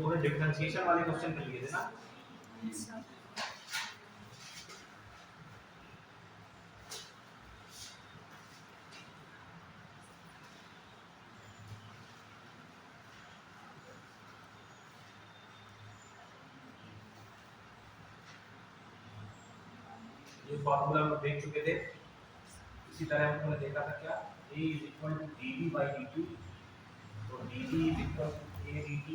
पूरे डिफरेंशिएशन वाले क्वेश्चन कर लिए थे ना। ये फॉर्मूला हम देख चुके थे। इसी तरह हमने देखा था क्या, a = dv by dt, तो dv = a dt,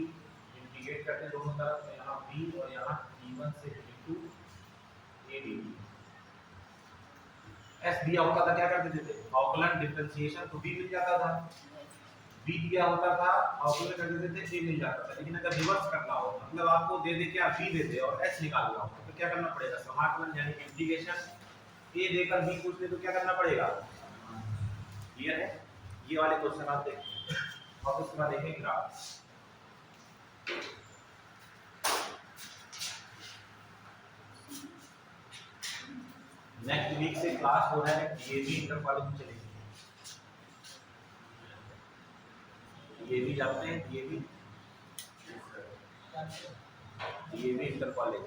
इंटीग्रेट करते हैं दोनों तरफ, तो यहाँ b और यहाँ d1 से d2 a dt। s दिया होता था क्या करते थे, अवकलन डिफरेंशिएशन तो b मिल जाता था, b दिया होता था अवकलन कर देते थे a मिल जाता था। लेकिन अगर रिवर्स करना हो, मतलब आपको दे दे क्या, b दे दे और s निकालना हो, तो क्या करना पड़ेगा, समाकलन यानी इंटीग्रेशन। a देकर b पूछ ले तो क्या करना पड़ेगा, क्लियर है। ये वाले क्वेश्चन आप देखें और उसके बाद देखें ग्राफ। नेक्स्ट वीक से क्लास हो रहा है, ये भी इंटर कॉलेज में चलेगी, ये भी जाते हैं, ये भी इंटर कॉलेज,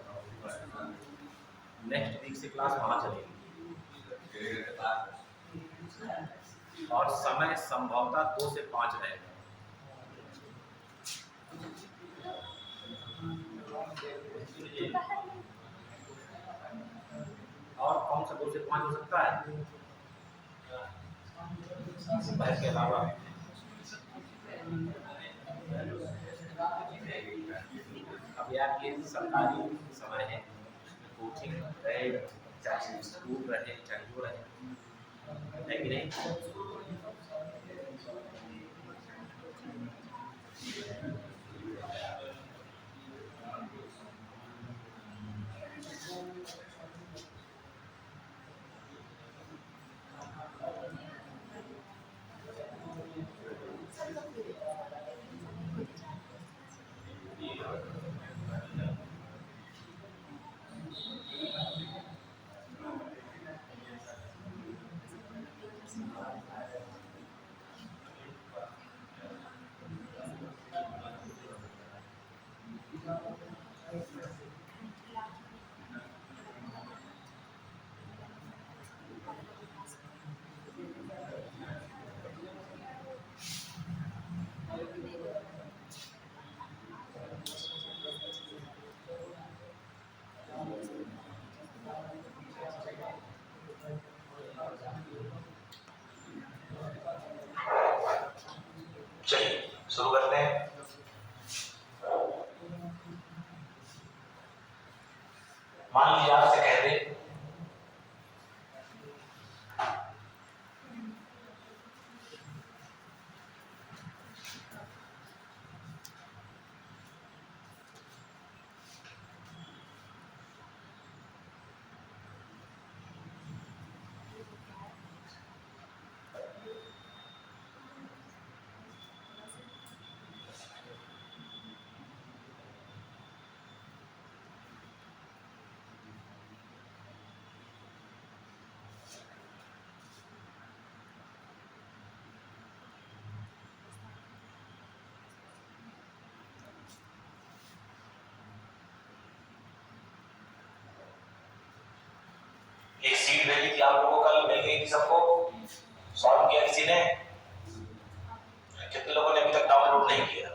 नेक्स्ट वीक से क्लास वहां चलेगी। और समय संभवतः 2 से 5 रहेगा। और कौन सा 2 से 5 हो सकता है, सुबह के अलावा। अब यार ये सरकारी समय है, कोचिंग रहे चाहे स्कूल रहे चाहे जो रहे, है कि नहीं। शुरू करते हैं। मान लीजिए आपसे कह दे एक सीट भेजी थी आप लोगों को, कल मिल गई थी सबको, सॉल्व किया किसी ने, कितने लोगों ने अभी तक डाउनलोड नहीं किया,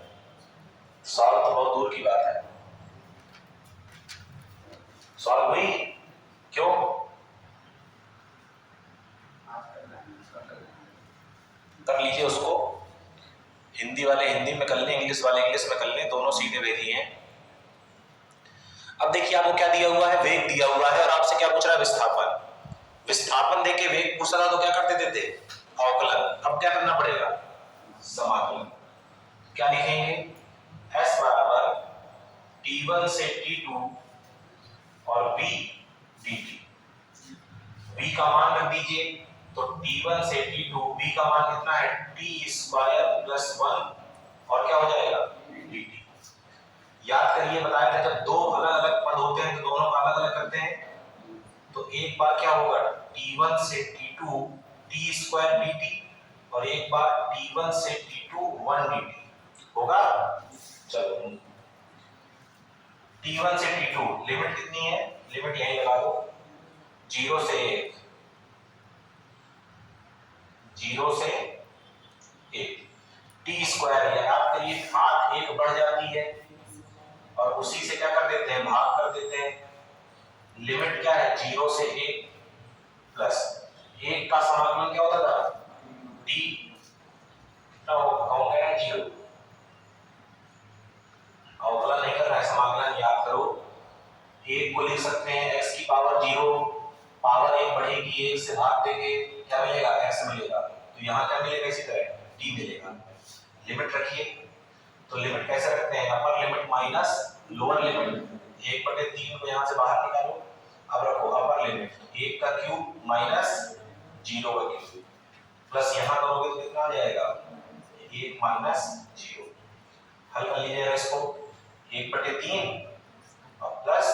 सॉल्व तो बहुत दूर की बात है, सॉल्व हुई क्यों, कर लीजिए उसको, हिंदी वाले हिंदी में कर लें, इंग्लिश वाले इंग्लिश में कर लें, दोनों सीटें भेजी हैं। अब देखिए आपको क्या दिया हुआ है, वेग दिया हुआ है और आपसे क्या पूछ रहा है, विस्थापन। विस्थापन देके वेग पूछ रहा तो क्या करते थे, अवकलन। अब क्या करना पड़ेगा, समाकलन। क्या लिखेंगे, s बराबर t1 से t2 और v dt। v का मान रख दीजिए, तो t1 से t2 v का मान कितना है, t² + 1 और क्या हो जाएगा, dt। याद करिए बताया था जब दो अलग अलग पद होते हैं तो दोनों का अलग अलग करते हैं, तो एक बार क्या होगा, t1 से t2 t² dt और एक बार t1 से t2 1 dt होगा। चलो T1 से T2 लिमिट कितनी है, लिमिट यहीं लगा दो, 0 से 1, 0 से 1, टी स्क्वायर याद करिए, घात 1 बढ़ जाती है और उसी से क्या कर देते हैं, भाग कर देते हैं। लिमिट क्या है, 0 से 1 प्लस 1 का समाकलन क्या होता था, टी, कौन कह रहा है 0, अवकलन नहीं कर रहा है, समाकलन याद करो। 1 को लिख सकते हैं x की पावर 0, पावर 1 बढ़ेगी, 1 से भाग देंगे, क्या मिलेगा, x मिलेगा। तो यहाँ क्या मिलेगा, इसी तरह t मिलेगा। लिमिट रखिए, तो लिमिट कैसे रखते हैं, upper limit minus lower limit, 1/3 को यहाँ से बाहर निकालो। अब रखो अपर लिमिट 1 का क्यूब माइनस 0 का क्यूब, प्लस यहाँ करोगे तो कितना आ जाएगा, 1 माइनस 0। हल कर लीजिएगा इसको, 1/3 और प्लस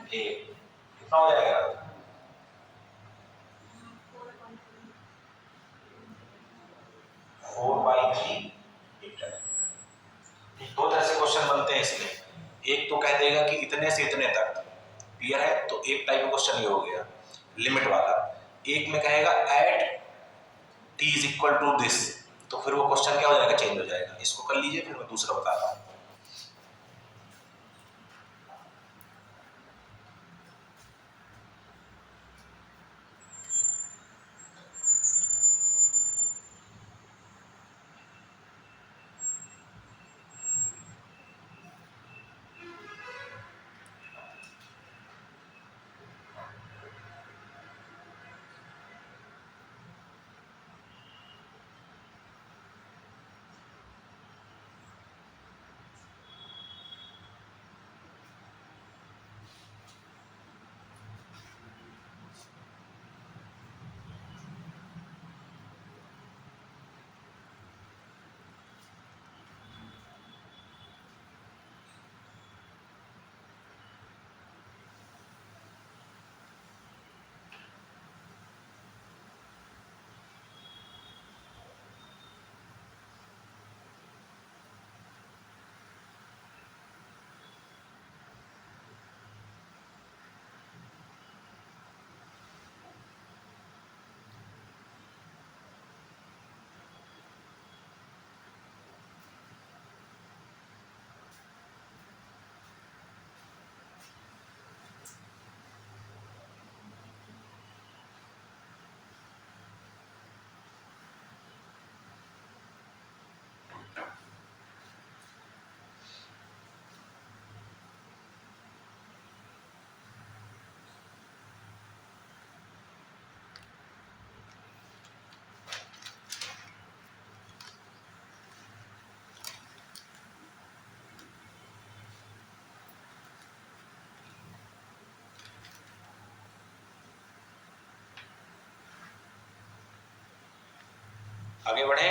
1 कितना हो जाएगा, 4/3 मीटर। दो तरह से क्वेश्चन बनते हैं इसमें, एक तो कह देगा कि इतने से इतने तक, क्लियर है, तो एक टाइप का क्वेश्चन ये हो गया लिमिट वाला। एक में कहेगा at t is equal to this, तो फिर वो क्वेश्चन क्या हो जाएगा, चेंज हो जाएगा। इसको कर लीजिए, फिर मैं दूसरा बताता हूँ। आगे बढ़े,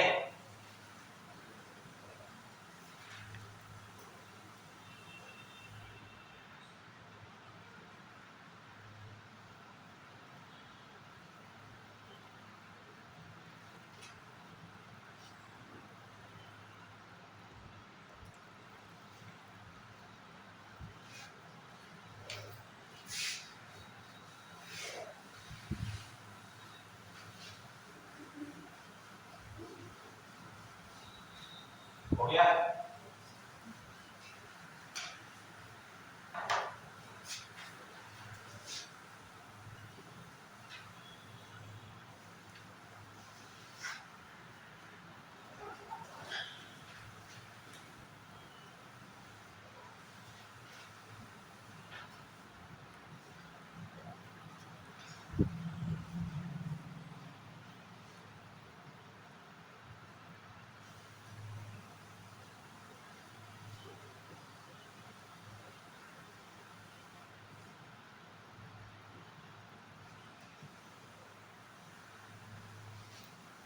हो गया।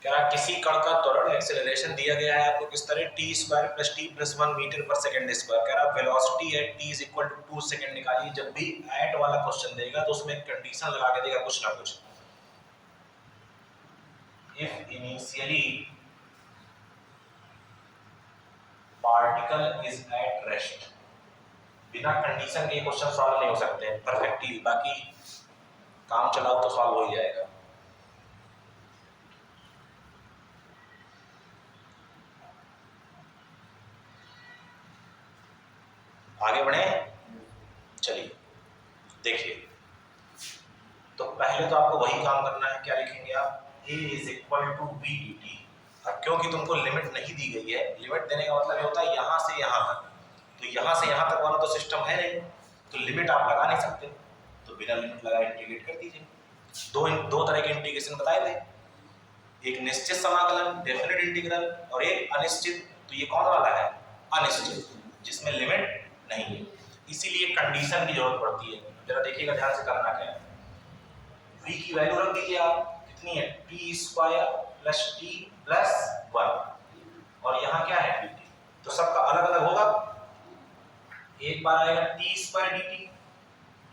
क्या किसी कण का त्वरण एक्सेलरेशन दिया गया है आपको किस तरह, T square plus T plus 1 metre per second square. कह रहा velocity at T is equal to 2 second निकालिए। जब भी एट वाला क्वेश्चन देगा तो उसमें कंडीशन लगा के देगा कुछ ना कुछ। If initially particle is at rest बिना कंडीशन के क्वेश्चन सॉल्व नहीं हो सकते हैं परफेक्टली, बाकी काम चलाओ तो सॉल्व हो ही जाएगा। आगे बढ़े, चलिए देखिए, तो पहले तो आपको वही काम करना है, क्या लिखेंगे आप, a is equal to B D T. अब क्योंकि तुमको लिमिट नहीं दी गई है, लिमिट देने का मतलब ये होता है यहाँ से यहाँ तक, तो यहाँ से यहाँ तक वाला तो सिस्टम है नहीं, तो लिमिट आप लगा नहीं सकते, तो बिना लिमिट लगाए इंटीग्रेट कर दीजिए। दो तरह के इंटीग्रेशन बताए थे, एक निश्चित समाकलन डेफिनेट इंटीग्रल और एक अनिश्चित, तो ये कौन वाला है, अनिश्चित, जिसमें लिमिट नहीं है, इसीलिए कंडीशन की जरूरत पड़ती है। जरा देखिएगा ध्यान से, करना क्या है, v की वैल्यू रख दीजिए आप, कितनी है, T square plus T plus 1, और यहाँ क्या है dt, तो सबका अलग अलग होगा, एक बार आएगा टी स्क्वायर dt,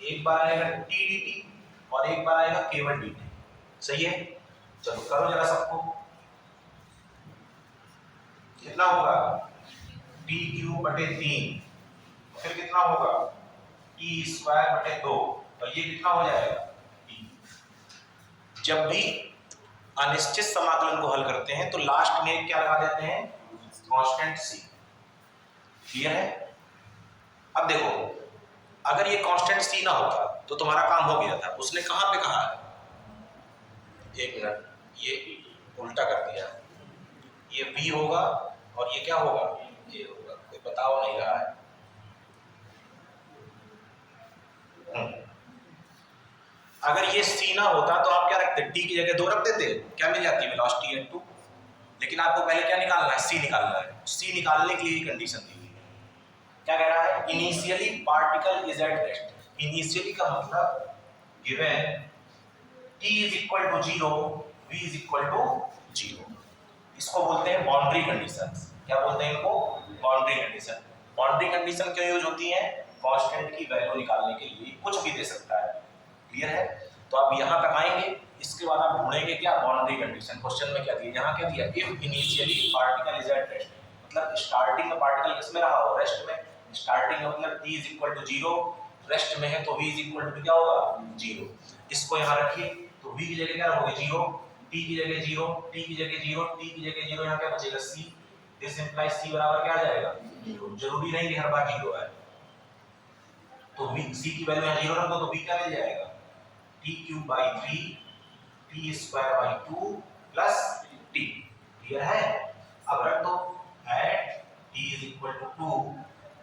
एक बार आएगा टी dt, और एक बार आएगा केवल dt, सही है। चलो करो जरा सबको, कितना होगा, टी क्यूब बटे 3, फिर कितना होगा, टी स्क्वायर बटे 2, और ये कितना हो जाएगा टी। जब भी अनिश्चित समाकलन को हल करते हैं तो लास्ट में क्या लगा देते हैं, कांस्टेंट सी, क्लियर है। अब देखो, अगर ये कांस्टेंट सी ना होता तो तुम्हारा काम हो गया था, उसने कहां पे कहा है, एक मिनट, ये उल्टा कर दिया, ये बी होगा और ये क्या होगा, ये होगा, कोई बताओ नहीं रहा है। अगर ये सी ना होता तो आप क्या रखते, टी की जगह 2 रख देते, क्या मिल जाती है वेलोसिटी n2, लेकिन आपको पहले क्या निकालना है, सी निकालना है। सी निकालने के लिए कंडीशन दी हुई है, क्या कह रहा है, initially particle is at rest. Initially का मतलब given t is equal to 0, v is equal to 0, इसको बोलते हैं बाउंड्री कंडीशंस। क्या बोलते हैं इनको, बाउंड्री कंडीशन। बाउंड्री कंडीशन क्यों यूज होती है, कांस्टेंट की वैल्यू निकालने के लिए, कुछ भी दे सकता है, क्लियर है। तो आप यहां तक आएंगे, इसके बाद आप ढूंढेंगे क्या, बाउंड्री कंडीशन। क्वेश्चन में क्या दिया, यहाँ क्या दिया, if initially particle is at rest, मतलब स्टार्टिंग में पार्टिकल किसमें रहा हो, रेस्ट में। स्टार्टिंग में मतलब t is equal to 0, rest में है तो v इज इक्वल टू क्या होगा, 0। इसको यहाँ रखिए, तो v की जगह क्या रखोगे, 0, t की जगह 0, t की जगह 0, t की जगह 0, यहाँ क्या बचेगा c, दिस इंप्लाइज c बराबर क्या आ जाएगा, 0। जरूरी नहीं कि हर बार 0 है, तो v c की वैल्यू यहाँ 0 रख दो तो v क्या मिल जाएगा, t cube by 3 t square by 2 plus t, clear है। अब रख दो at t is equal to 2,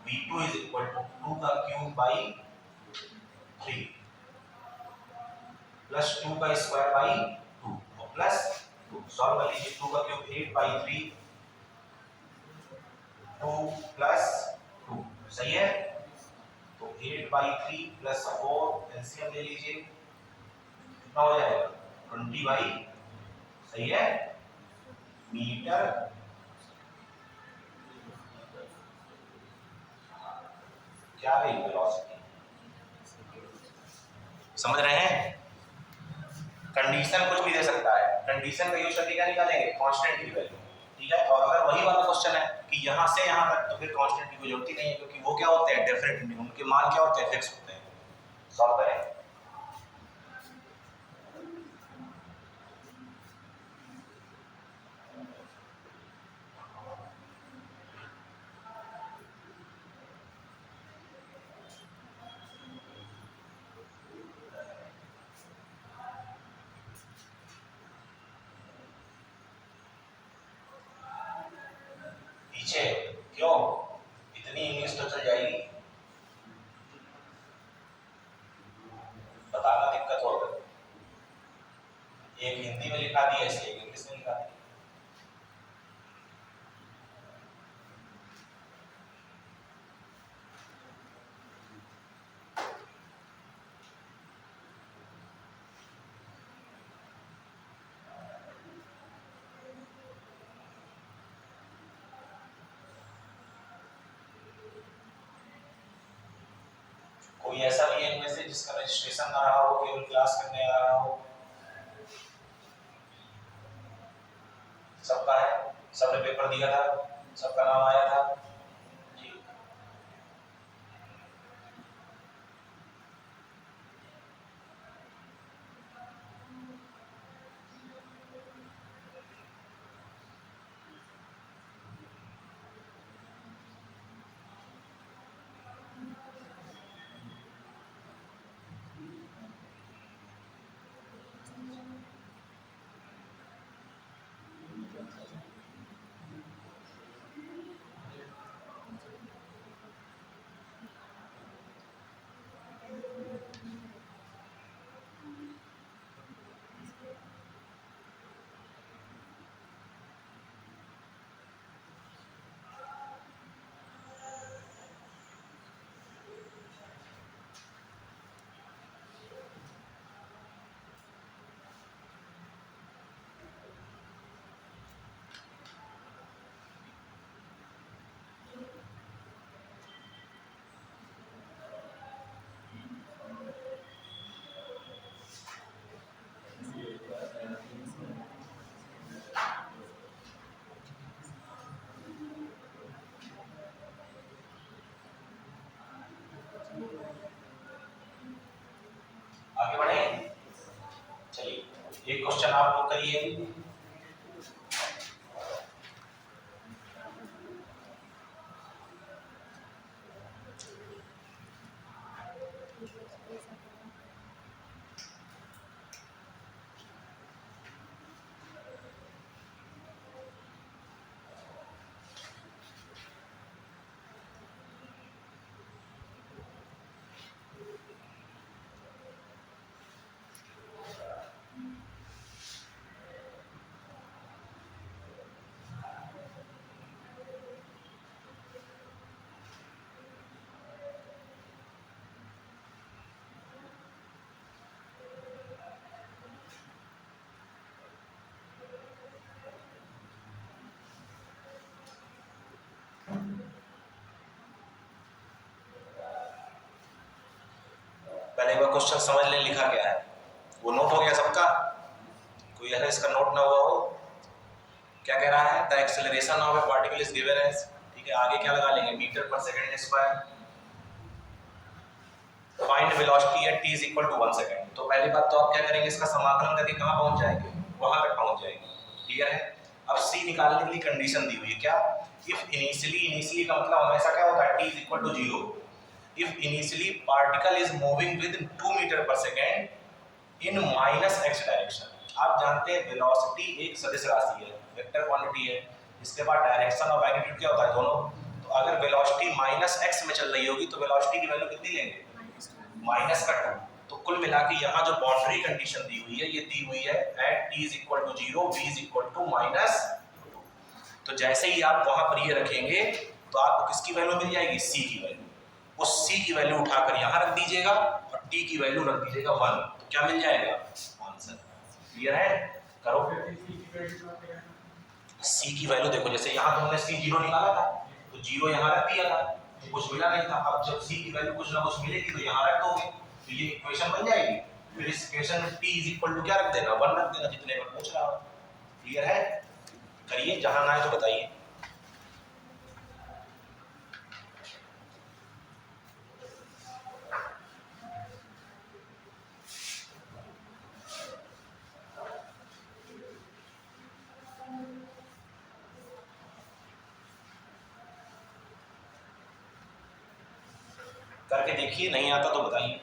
v2 is equal to 2 का क्यूब बाई 3 प्लस 2 का स्क्वायर बाई 2 और प्लस 2, सॉल्व कर लीजिए, 2 का क्यूब 8 बाई 3, 2 प्लस 2, सही है। तो 8 बाई 3 प्लस 4, एलसीएम ले लीजिए, कितना हो जाएगा, 20 बाई, सही है, मीटर क्या है वेलोसिटी, समझ रहे हैं। कंडीशन कुछ भी दे सकता है, कंडीशन का यूज करके क्या निकालेंगे, कांस्टेंट की वैल्यू, ठीक है। और अगर वही वाला क्वेश्चन है कि यहाँ से यहाँ तक, तो फिर कांस्टेंट की कोई जरूरत ही नहीं है, क्योंकि वो क्या होते हैं, डेफिनेट, उनके मान क्या होते हैं, फिक्स होते हैं। सॉल्व करें, पीछे क्यों, इतनी इंग्लिश तो चल जाएगी, बताना दिक्कत होगा, एक हिंदी में लिखा दिया इसलिए इंग्लिश में लिखा दिया। कोई ऐसा भी है इनमें से जिसका रजिस्ट्रेशन ना रहा हो, केवल क्लास करने आ रहा हो, सबका है, सबने पेपर दिया था, सबका नाम आया था जी। एक क्वेश्चन आप लोग करिए। पहले एक बार क्वेश्चन समझ लें लिखा क्या है। वो नोट हो गया सबका? कोई ऐसा इसका नोट ना हुआ हो? क्या कह रहा है? The acceleration of a particle is given as, ठीक है, आगे क्या लगा लेंगे? Metre per second square. Find velocity at t is equal to 1 second. तो पहली बात तो आप क्या करेंगे, इसका समाकलन करके कहां पहुंच जाएंगे? वहां तक पहुंच जाएंगे। क्लियर है? अब c निकालने के लिए कंडीशन दी हुई है क्या? इफ इनिशियली का मतलब हमेशा क्या होता है? t is equal to 0। If initially particle is moving with 2 metre per second in minus x direction. आप जानते हैं वेलोसिटी एक सदिश राशि है, वेक्टर क्वांटिटी है। इसके बाद डायरेक्शन और मैग्नीट्यूड क्या होता है? दोनों। तो अगर वेलोसिटी माइनस x में चल रही होगी तो वेलोसिटी की वैल्यू कितनी लेंगे? माइनस का 2। तो कुल मिला के यहाँ जो बाउंड्री कंडीशन दी हुई है, ये दी हुई है at t is equal to 0, v is equal to minus 2। तो जैसे ही आप वहां पर ये रखेंगे तो आपको किसकी वैल्यू मिल जाएगी? c की वैल्यू। उस c की वैल्यू उठाकर यहाँ रख दीजिएगा और t की वैल्यू रख दीजिएगा 1। तो क्या मिल जाएगा? आंसर। क्लियर है? करो। c की वैल्यू देखो, जैसे यहाँ तो हमने c 0 निकाला था तो 0 यहाँ रख दिया था, तो कुछ मिला नहीं था। अब जब c की वैल्यू कुछ ना कुछ मिलेगी तो यहाँ रख दोगे, तो ये इक्वेशन बन जाएगी। फिर इस इक्वेशन में t इज इक्वल टू क्या रख देना? 1 रख देना, जितने पर पूछ रहा हो। क्लियर है? करिए, जहां ना है तो बताइए। करके देखिए, नहीं आता तो बताइए।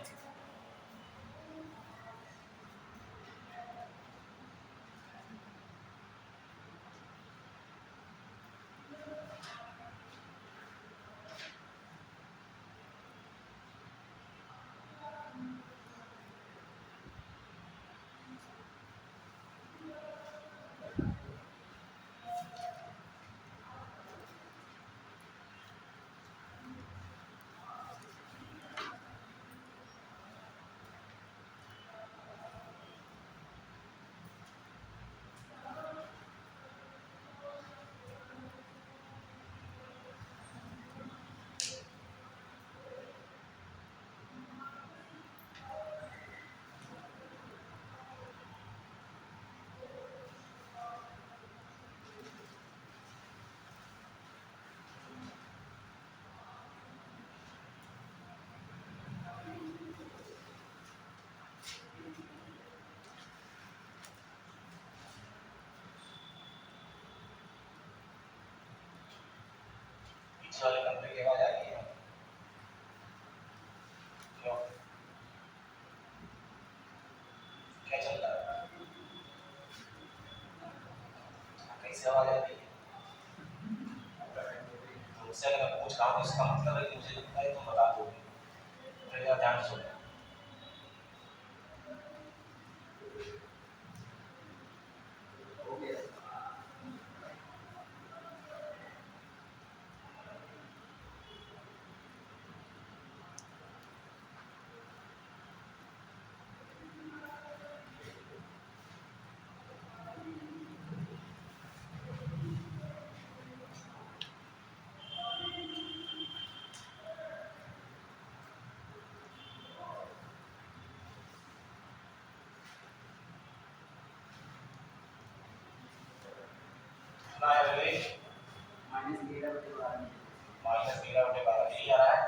वाले कंट्री की आवाज आ रही है? क्यों? क्या चल रहा है? कैसे आवाज आ रही है? मुझसे अगर मैं पूछ रहा हूँ इसका मतलब है कि मुझे लगता है तुम बता दोगे। फिर यार ध्यान सुनो। सुना है रवि? -13/12 यही आ रहा है।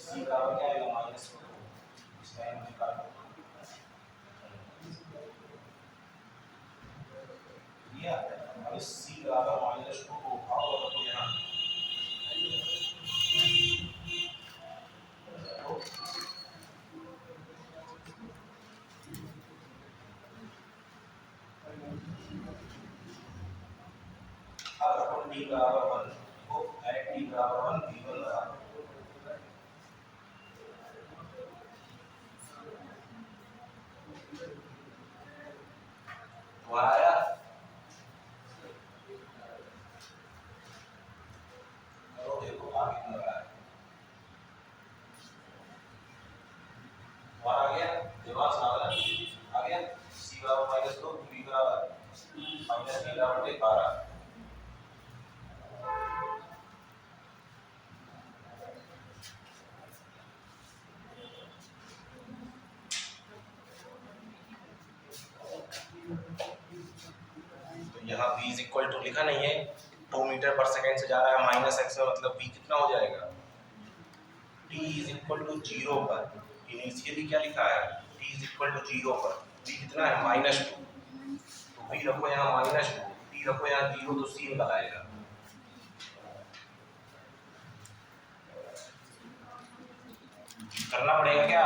सी बराबर क्या आएगा माइनस इसका हम निकाल दिया। अब इस सी बराबर माइनस टू को उठाओ और रखो यहाँ अब रखो टी बराबर वन को एट टी बराबर वन वी वन बराबर वहाँ आया करो देखो आगे कितना रहा है वहाँ आ गया दिमाग से आ गया सी बराबर माइनस दो वी बराबर माइनस वी बराबर 12 तो यहाँ v इज इक्वल टू लिखा नहीं है 2 मीटर पर सेकेंड से जा रहा है माइनस एक्स में मतलब v कितना हो जाएगा t इज इक्वल टू 0 पर इनिशियली क्या लिखा है t इज इक्वल टू 0 पर v कितना है माइनस टू तो v रखो यहाँ माइनस टू t रखो यहाँ 0 तो c निकल आएगा करना पड़ेगा क्या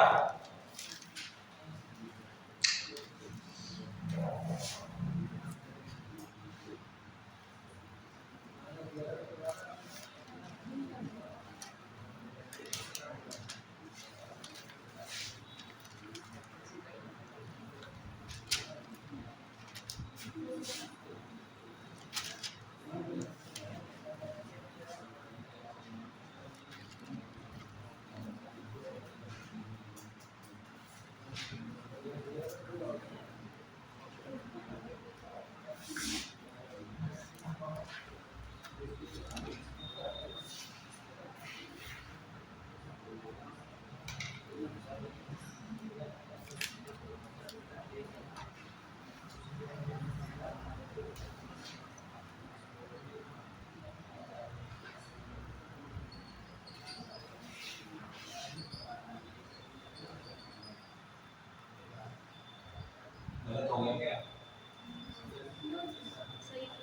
गलत हो गया क्या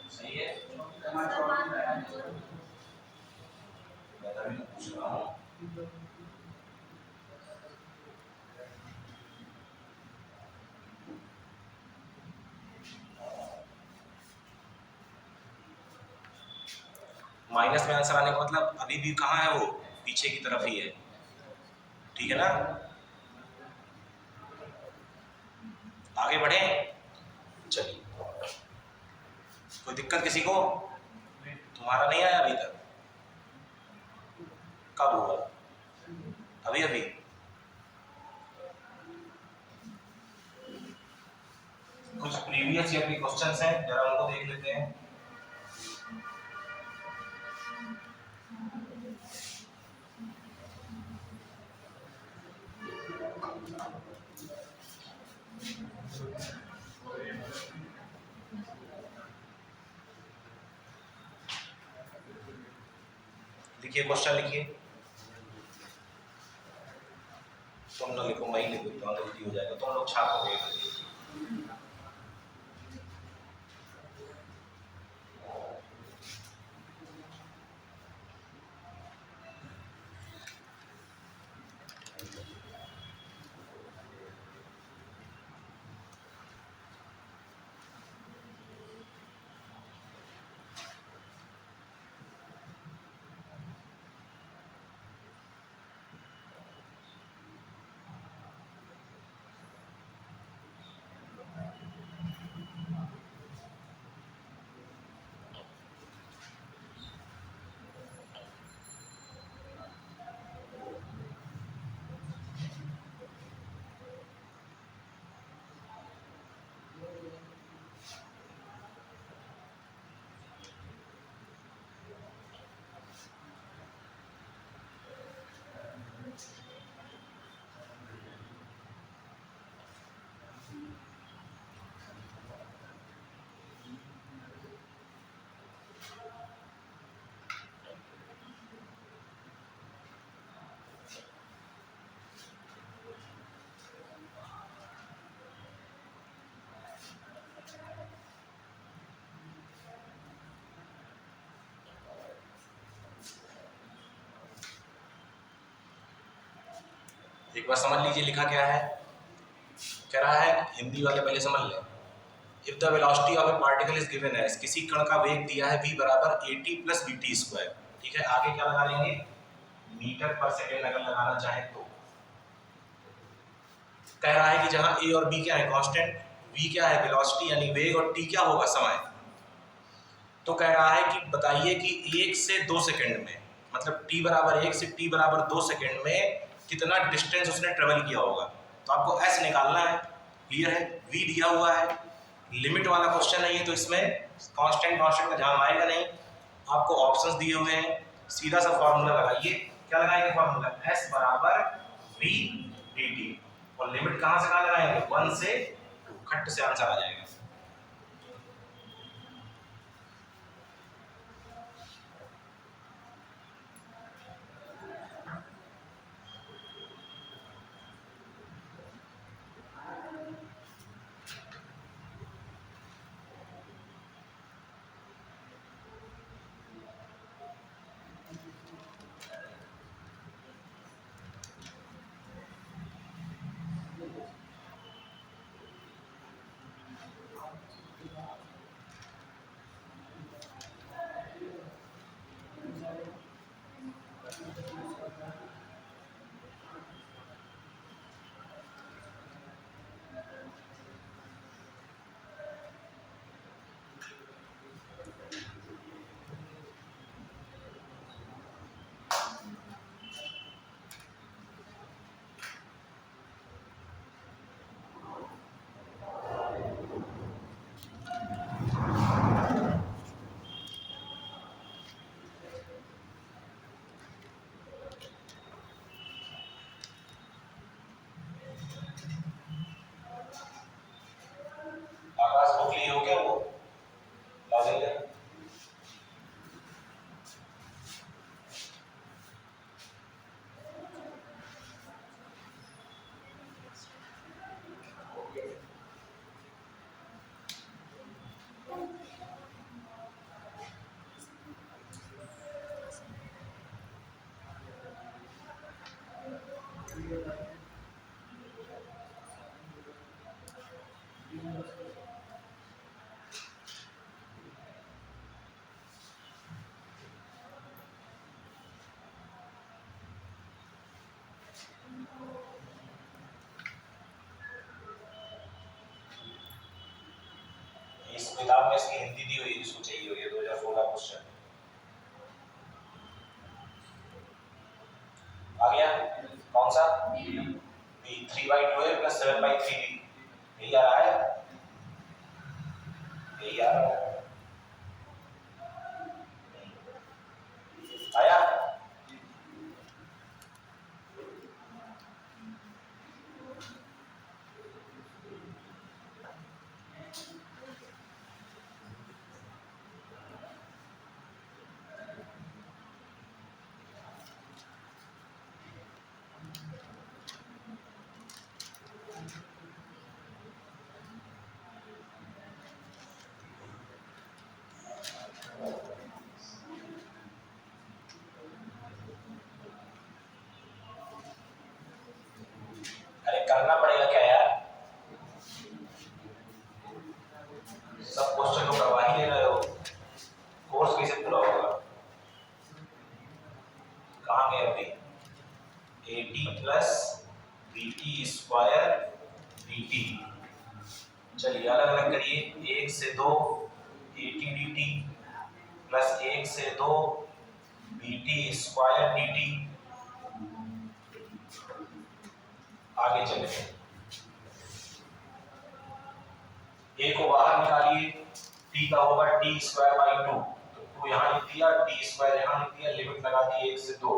सही है मैं तभी तो पूछ रहा हूँ माइनस में आंसर आने का मतलब अभी भी कहाँ है वो पीछे की तरफ ही है ठीक है ना आगे बढ़े चलिए कोई दिक्कत किसी को तुम्हारा नहीं आया अभी तक कब होगा अभी अभी कुछ प्रीवियस ईयर के क्वेश्चंस हैं जरा उनको देख लेते हैं लिखिए क्वेश्चन लिखिए तुम लोग लिखो मैं ही लिख देता हूँ गलती हो जाएगा तुम लोग छापोगे एक बार समझ लीजिए लिखा क्या है, कह रहा है हिंदी वाले पहले समझ लें। If the velocity of a particle is given as, किसी कण का वेग दिया है v बराबर at प्लस vt स्क्वायर, ठीक है। आगे क्या लगा लेंगे, मीटर पर सेकेंड अगर लगाना चाहे तो। कह रहा है कि जहां a और b क्या है कांस्टेंट, v क्या है वेलोसिटी यानी वेग, और t क्या होगा समय। तो कह रहा है कि बताइए कि 1 से 2 सेकंड में, मतलब t बराबर 1 से t बराबर 2 सेकंड में कितना डिस्टेंस उसने ट्रेवल किया होगा। तो आपको s निकालना है, क्लियर है। v दिया हुआ है, लिमिट वाला क्वेश्चन है ये, तो इसमें कांस्टेंट का ध्यान आएगा नहीं। आपको ऑप्शंस दिए हुए हैं, सीधा सा फॉर्मूला लगाइए। क्या लगाएंगे फॉर्मूला, s बराबर v dt, और लिमिट कहां से कहां लगाएंगे, 1 से 2, खट से आंसर आ जाएगा। आकाश बुक लिए हो क्या, वो ला देंगे। इस किताब में इसकी हिंदी दी हुई, जिसको चाहिए हो, ये 2016 क्वेश्चन आ गया। कौन सा, b 3/2 a प्लस 7/3b, यही आ रहा है, यही आ रहा है, आया। अरे करना पड़ेगा क्या यार, सब क्वेश्चन तो करवा ही ले रहे हो, कोर्स कैसे पूरा होगा। कहाँ गए अभी, at plus vt square dt, चलिए अलग अलग करिए। 1 से 2 at dt प्लस 1 से 2 vt स्क्वायर dt। आगे चले, a को बाहर निकालिए, t का होगा t स्क्वायर बाई 2, तो 2 यहाँ लिख दिया, t स्क्वायर यहाँ लिख दिया, लिमिट लगा दी 1 से 2,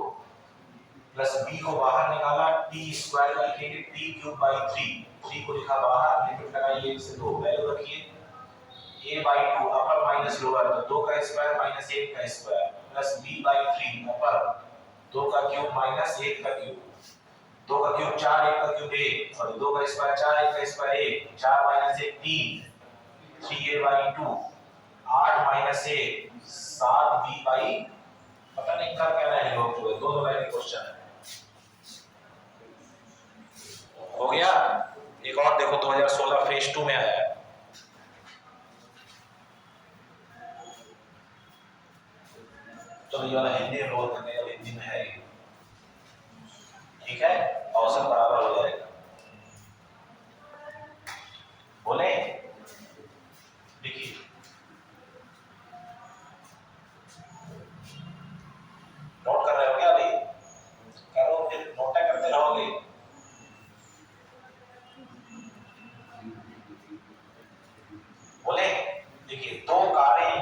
प्लस b को बाहर निकाला, t स्क्वायर का लिखेंगे t क्यूब बाई 3 को लिखा बाहर, लिमिट लगाइए 1 से 2, वैल्यू रखिए a by 2 upper minus lower, तो 2 का स्क्वायर माइनस 1 का स्क्वायर, प्लस b बाई 3 अपर, 2 का क्यूब माइनस 1 का क्यूब, 2 का क्यूब 4, 1 का क्यूब 1, और 2 का स्क्वायर 4, 1 का square 1, 4 minus 1 3, 3a by 2, 8 minus 1 7b by, पता नहीं कर क्या रहे हैं लोग, जो दो लाइन क्वेश्चन है। हो गया। एक और देखो 2016 फेज 2 में आया है। तो ये वाला हिंदी रोल करने का हिंदी में है, ठीक है, औसत बराबर हो जाएगा। बोले देखिए, नोट कर रहे हो क्या अभी? करो, फिर नोट करते रहोगे। बोले देखिए, दो कारें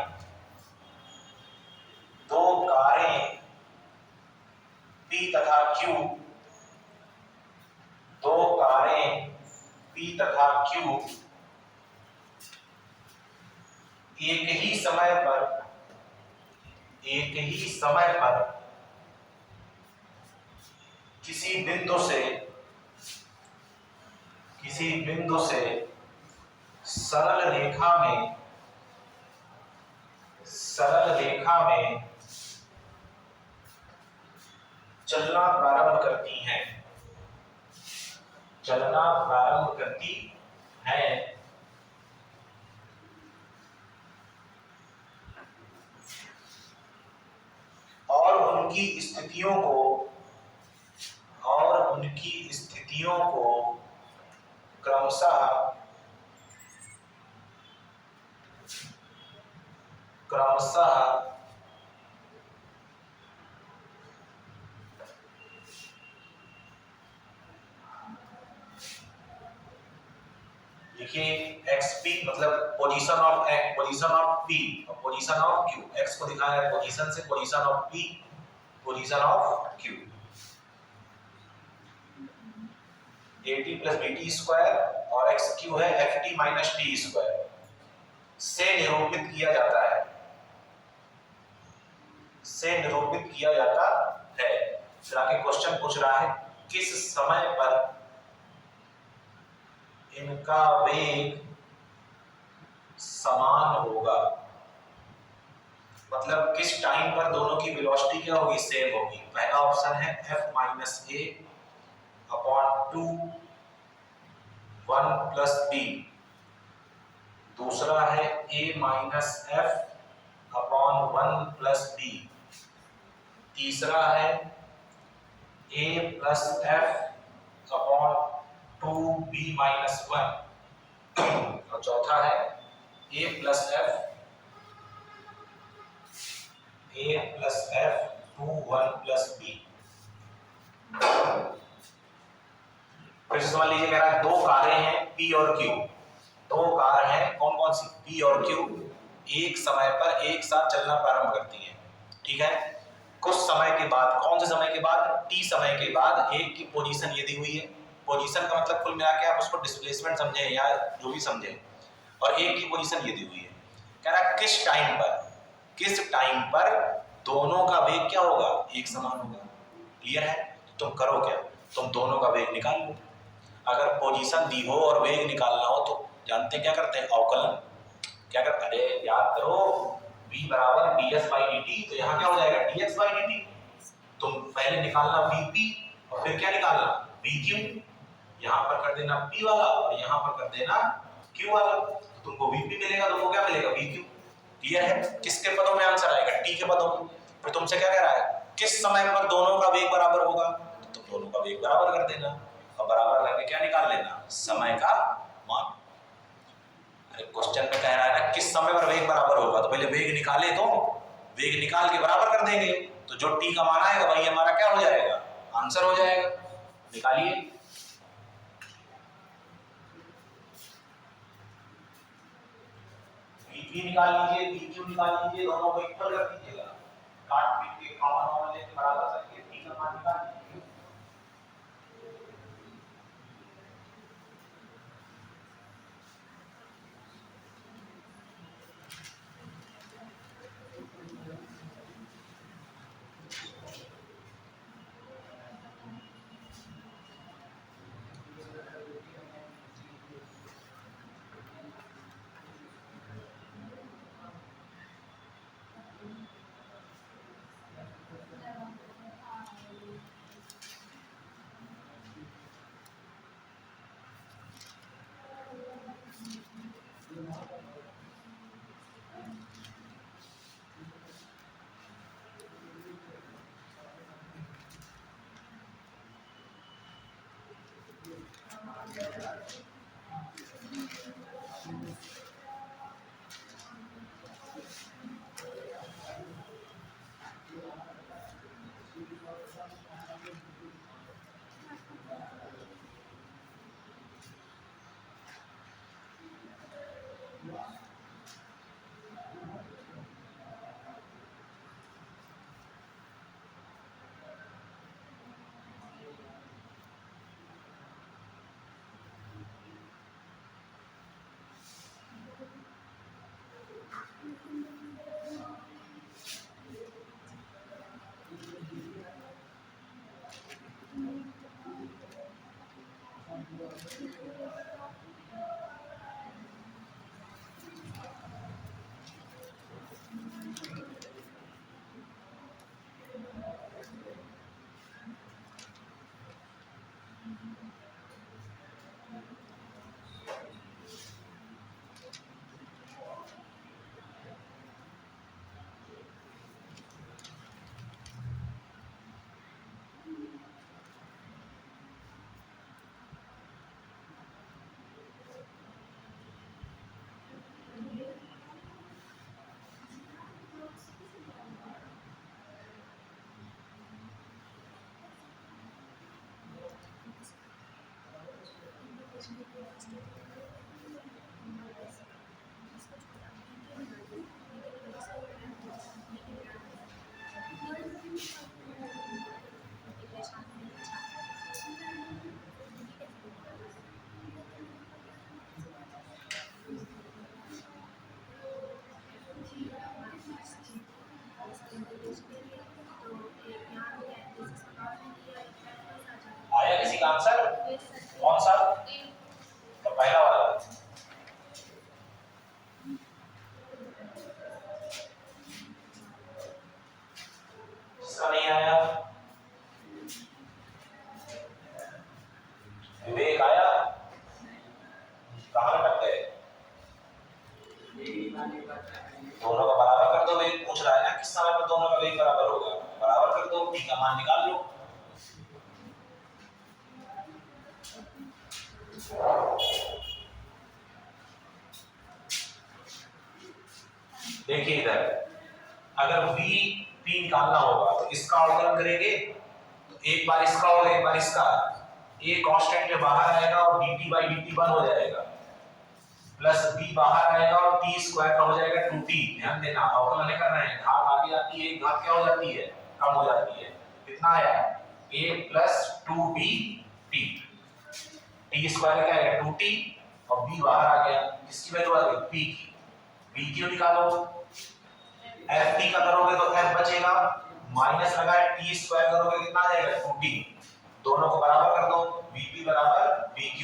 P तथा Q, दो कारें P तथा Q एक ही समय पर किसी बिंदु से सरल रेखा में चलना प्रारंभ करती हैं और उनकी स्थितियों को क्रमशः देखिए, XP मतलब पोजीशन ऑफ P और पोजीशन ऑफ Q। X को दिखाया है पोजीशन से, position of P, position of Q। AT plus BT square और XQ है FT माइनस T स्क्वायर से निरूपित किया जाता है। फिर आगे क्वेश्चन पूछ रहा है, किस समय पर इनका वेग समान होगा? मतलब किस टाइम पर दोनों की वेलोसिटी क्या होगी? सेम होगी। पहला ऑप्शन है F minus A upon 2 1 plus B, दूसरा है A minus F upon 1 plus B, तीसरा है A plus F upon 2B minus 1 और चौथा है A plus F 2 1 plus B। फिर समझ लीजिए, कह रहा है दो कारें हैं P और Q, दो कार हैं, कौन कौन सी? P और Q एक समय पर एक साथ चलना प्रारंभ करती हैं, ठीक है। कुछ समय के बाद, कौन से समय के बाद? T समय के बाद एक की पोजीशन ये दी हुई है। पोजीशन का मतलब कुल मिला के आप उसको डिस्प्लेसमेंट समझे या जो भी समझे, और एक की पोजीशन ये दी हुई है। कह रहा है किस टाइम पर दोनों का वेग क्या होगा? एक समान होगा। क्लियर है? तुम करो क्या, तुम दोनों का वेग निकाल लो। अगर पोजीशन दी हो और वेग निकालना हो तो जानते क्या करते हैं? अवकलन। क्या करते हैं? अरे याद करो, v बराबर ds बाई dt, तो यहाँ क्या हो जाएगा? dx by dt। तुम पहले निकालना vp और फिर क्या निकालना? vq। यहाँ पर कर देना p वाला और यहाँ पर कर देना q वाला, तो तुमको vp मिलेगा, तुमको क्या मिलेगा? vq। क्लियर है? किसके पदों में आंसर आएगा? t के पदों में। फिर तुमसे क्या कह रहा है? किस समय पर दोनों का वेग बराबर होगा? तो तुम दोनों का वेग बराबर कर देना और बराबर करके क्या निकाल लेना? समय का मान। अरे क्वेश्चन में कह रहा है ना किस समय पर वेग बराबर होगा, तो पहले वेग निकाले, तो वेग निकाल के बराबर कर देंगे, तो जो t का मान आएगा वही हमारा क्या हो जाएगा? आंसर हो जाएगा। निकालिए। vp निकाल लीजिए, vq निकाल लीजिए, दोनों को इक्वल कर दीजिएगा, काट पीट के कॉमन कॉमन लेके बराबर करके t का मान निकाल लीजिए। आया किसी का आंसर? कौन सा? तो पहला वाला। जिसका नहीं आया, विवेक आया? कहाँ लटक गए? दोनों का बराबर कर दो। वेग पूछ रहा है ना किस समय पर दोनों का वेग बराबर होगा, बराबर कर दो, टी का मान निकाल लो। देखिए इधर, अगर v p निकालना होगा तो इसका अवकलन करेंगे, तो एक बार इसका और एक बार इसका, a कांस्टेंट में बाहर आएगा और dt बाई dt 1 हो जाएगा, प्लस b बाहर आएगा और t स्क्वायर का हो जाएगा 2t। ध्यान देना, अवकलन नहीं कर रहे हैं, घात आगे आती है, एक घात क्या हो जाती है, कम हो जाती है। कितना आया? a plus 2bt, t square क्या है 2t और b बाहर आ गया, किसकी वैल्यू आ गई p की। b क्यों निकालो, f t का करोगे तो f बचेगा, माइनस लगा है t स्क्वायर करोगे कितना आ जाएगा 2t, दोनों को बराबर कर दो, vp बराबर vq,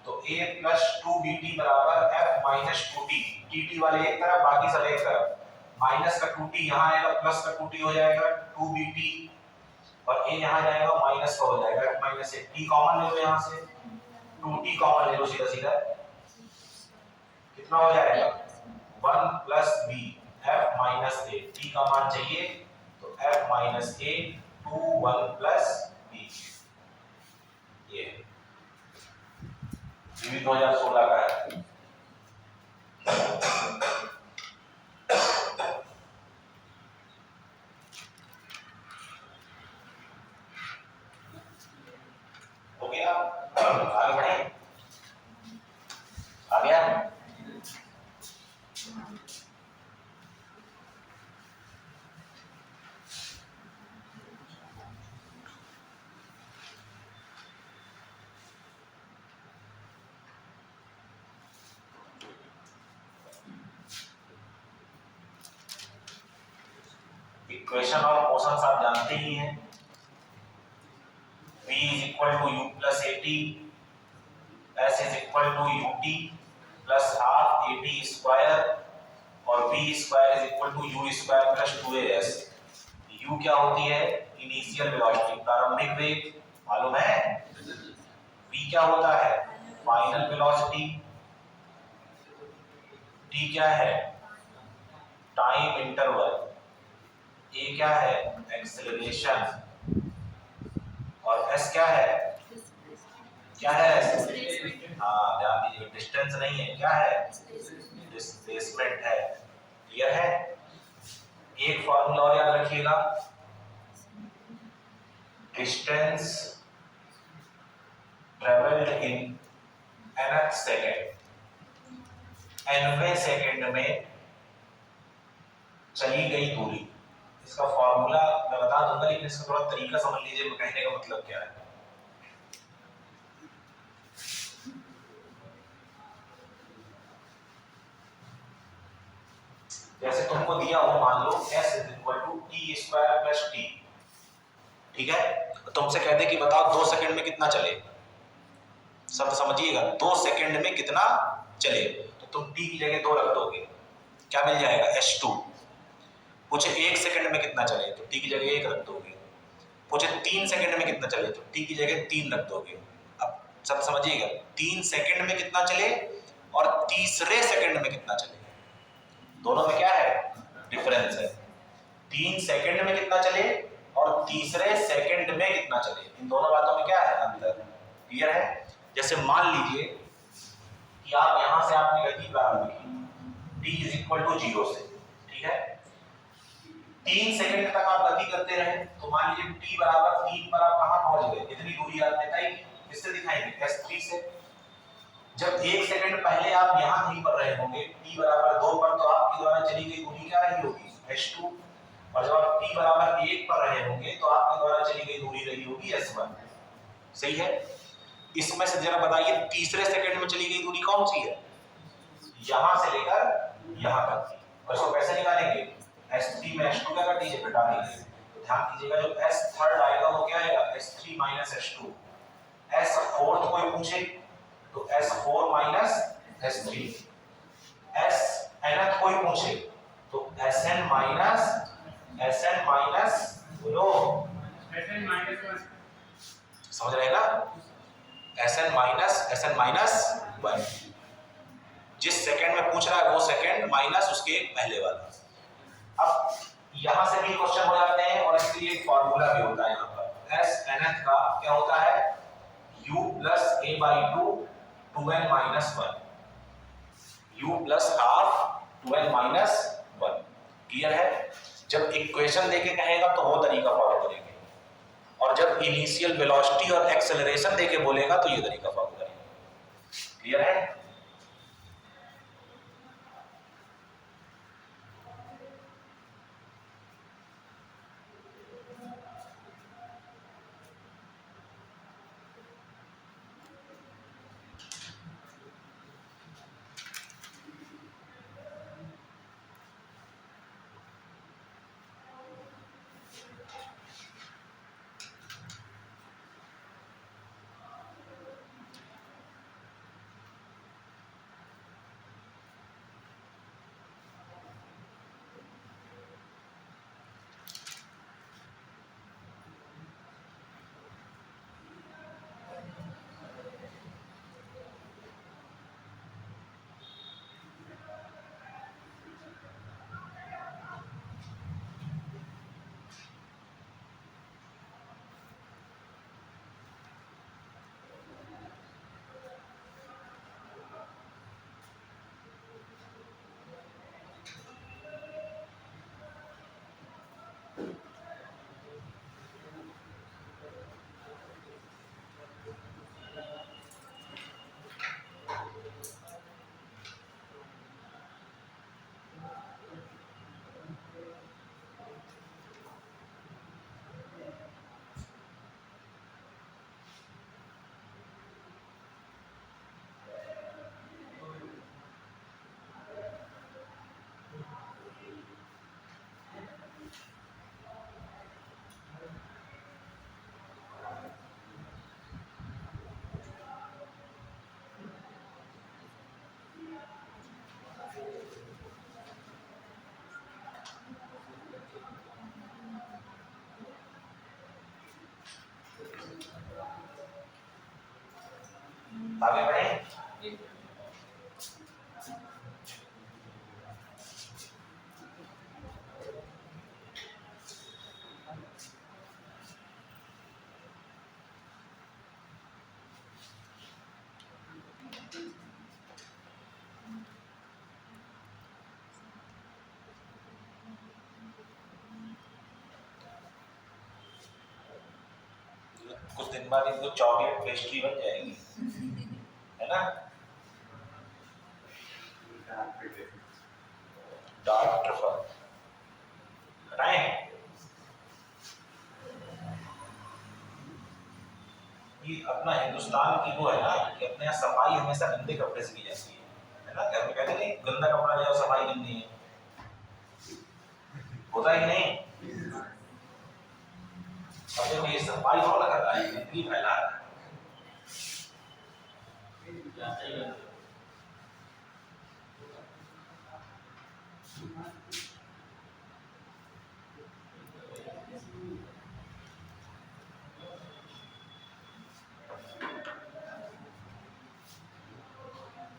तो a प्लस 2bt बराबर f माइनस 2t, tt वाले एक तरफ बाकी सब एक तरफ, माइनस का 2t यहाँ आएगा, प्लस का 2t हो जाएगा 2bt और a यहाँ जाएगा माइनस का हो जाएगा f minus a, t common ले लो यहाँ से, 2t कॉमन ले लो सीधा सीधा, कितना हो जाएगा 1 plus b f minus a, t का मान चाहिए तो f minus a 2 1 plus b, ये भी 2016 का है। हो गया, आगे बढ़े, आ गया। इक्वेशन ऑफ मोशंस आप जानते ही हैं, v is equal to u plus at, s is equal to ut plus half at square और v square is equal to u square plus 2as। u क्या होती है, इनिशियल वेलोसिटी, प्रारंभिक वेग, मालूम है। v क्या होता है, फाइनल वेलोसिटी। t क्या है, टाइम इंटरवल। a क्या है, एक्सेलरेशन। और s क्या है, क्या है? हाँ ध्यान दीजिए, डिस्टेंस नहीं है, क्या है? डिस्प्लेसमेंट है। क्लियर है? एक फॉर्मूला और याद रखिएगा, distance travelled in nth second, nवें सेकेंड में चली गई दूरी। इसका फॉर्मूला मैं बता दूंगा, लेकिन इसका थोड़ा तरीका समझ लीजिए कहने का मतलब क्या है। जैसे तुमको दिया हो, मान लो s = t² + t, ठीक है? तो तुमसे कहते कि बताओ 2 सेकंड में कितना चले। सब समझिएगा, 2 सेकंड में कितना चले, तो तुम t की जगह 2 रख दोगे, क्या मिल जाएगा? h2। पूछे 1 सेकंड में कितना चले, तो t की जगह 1 रख दोगे। पूछे 3 सेकंड में कितना चले, तो t की जगह 3 रख दोगे। अब सब समझिएगा, 3 सेकंड में कितना चले और तीसरे सेकंड में कितना चले, दोनों में क्या है? डिफरेंस है। 3 सेकंड में कितना चले और तीसरे सेकंड में कितना चले, इन दोनों बातों में क्या है? अंतर। क्लियर है? जैसे मान लीजिए कि आप यहां से आपने गति प्रारंभ की t = 0 से, ठीक है? 3 सेकंड तक आप गति करते रहे, तो मान लीजिए t = 3 पर आप कहां पहुंच गए, इतनी दूरी आपने तय की, किससे दिखाएंगे? s3 से। जब 1 सेकंड पहले आप यहां कहीं पर रहे होंगे t = 2 पर, तो आपके द्वारा चली गई दूरी क्या रही होगी? h2। और जब आप t = 1 पर रहे होंगे, तो आपके द्वारा चली गई दूरी रही होगी s1। सही है? इसमें से जरा बताइए, तीसरे सेकंड में चली गई दूरी कौन सी है? यहां से लेकर यहां तक की। और इसको कैसे निकालेंगे? s3 में h2 क्या कर दीजिए, घटा दीजिए। तो ध्यान दीजिएगा, जो s3 आएगा वो क्या आएगा? s3 - h2। s4 कोई पूछे तो s4 - s3। nth कोई पूछे तो sn बोलो, समझ रहे ना? sn - 1। जिस सेकंड में पूछ रहा है वो सेकंड माइनस उसके पहले वाला। अब यहां से भी क्वेश्चन हो जाते हैं, और इसके लिए एक फॉर्मूला भी होता है। यहां पर s nth का क्या होता है? u + a/2 2n - 1, u + ½ 2n - 1। Clear है? जब इक्वेशन देके कहेगा तो वो तरीका फॉलो करेंगे, और जब इनिशियल वेलोसिटी और एक्सेलरेशन देके बोलेगा तो ये तरीका फॉलो करेंगे। क्लियर है? आगे बढ़े। कुछ दिन बाद इनको चॉकलेट पेस्ट्री बन जाएगी, है ना। डार्क ट्रफल हटाएं। ये अपना हिंदुस्तान की वो है ना कि अपने यहाँ सफाई हमेशा गंदे कपड़े से की जाती है ना। घर में कहते नहीं गंदा कपड़ा ले आओ, सफाई गंदी है, होता है कि नहीं। अब देखो ये सफाई कौन कर रहा है, गंदगी फैला रहा है।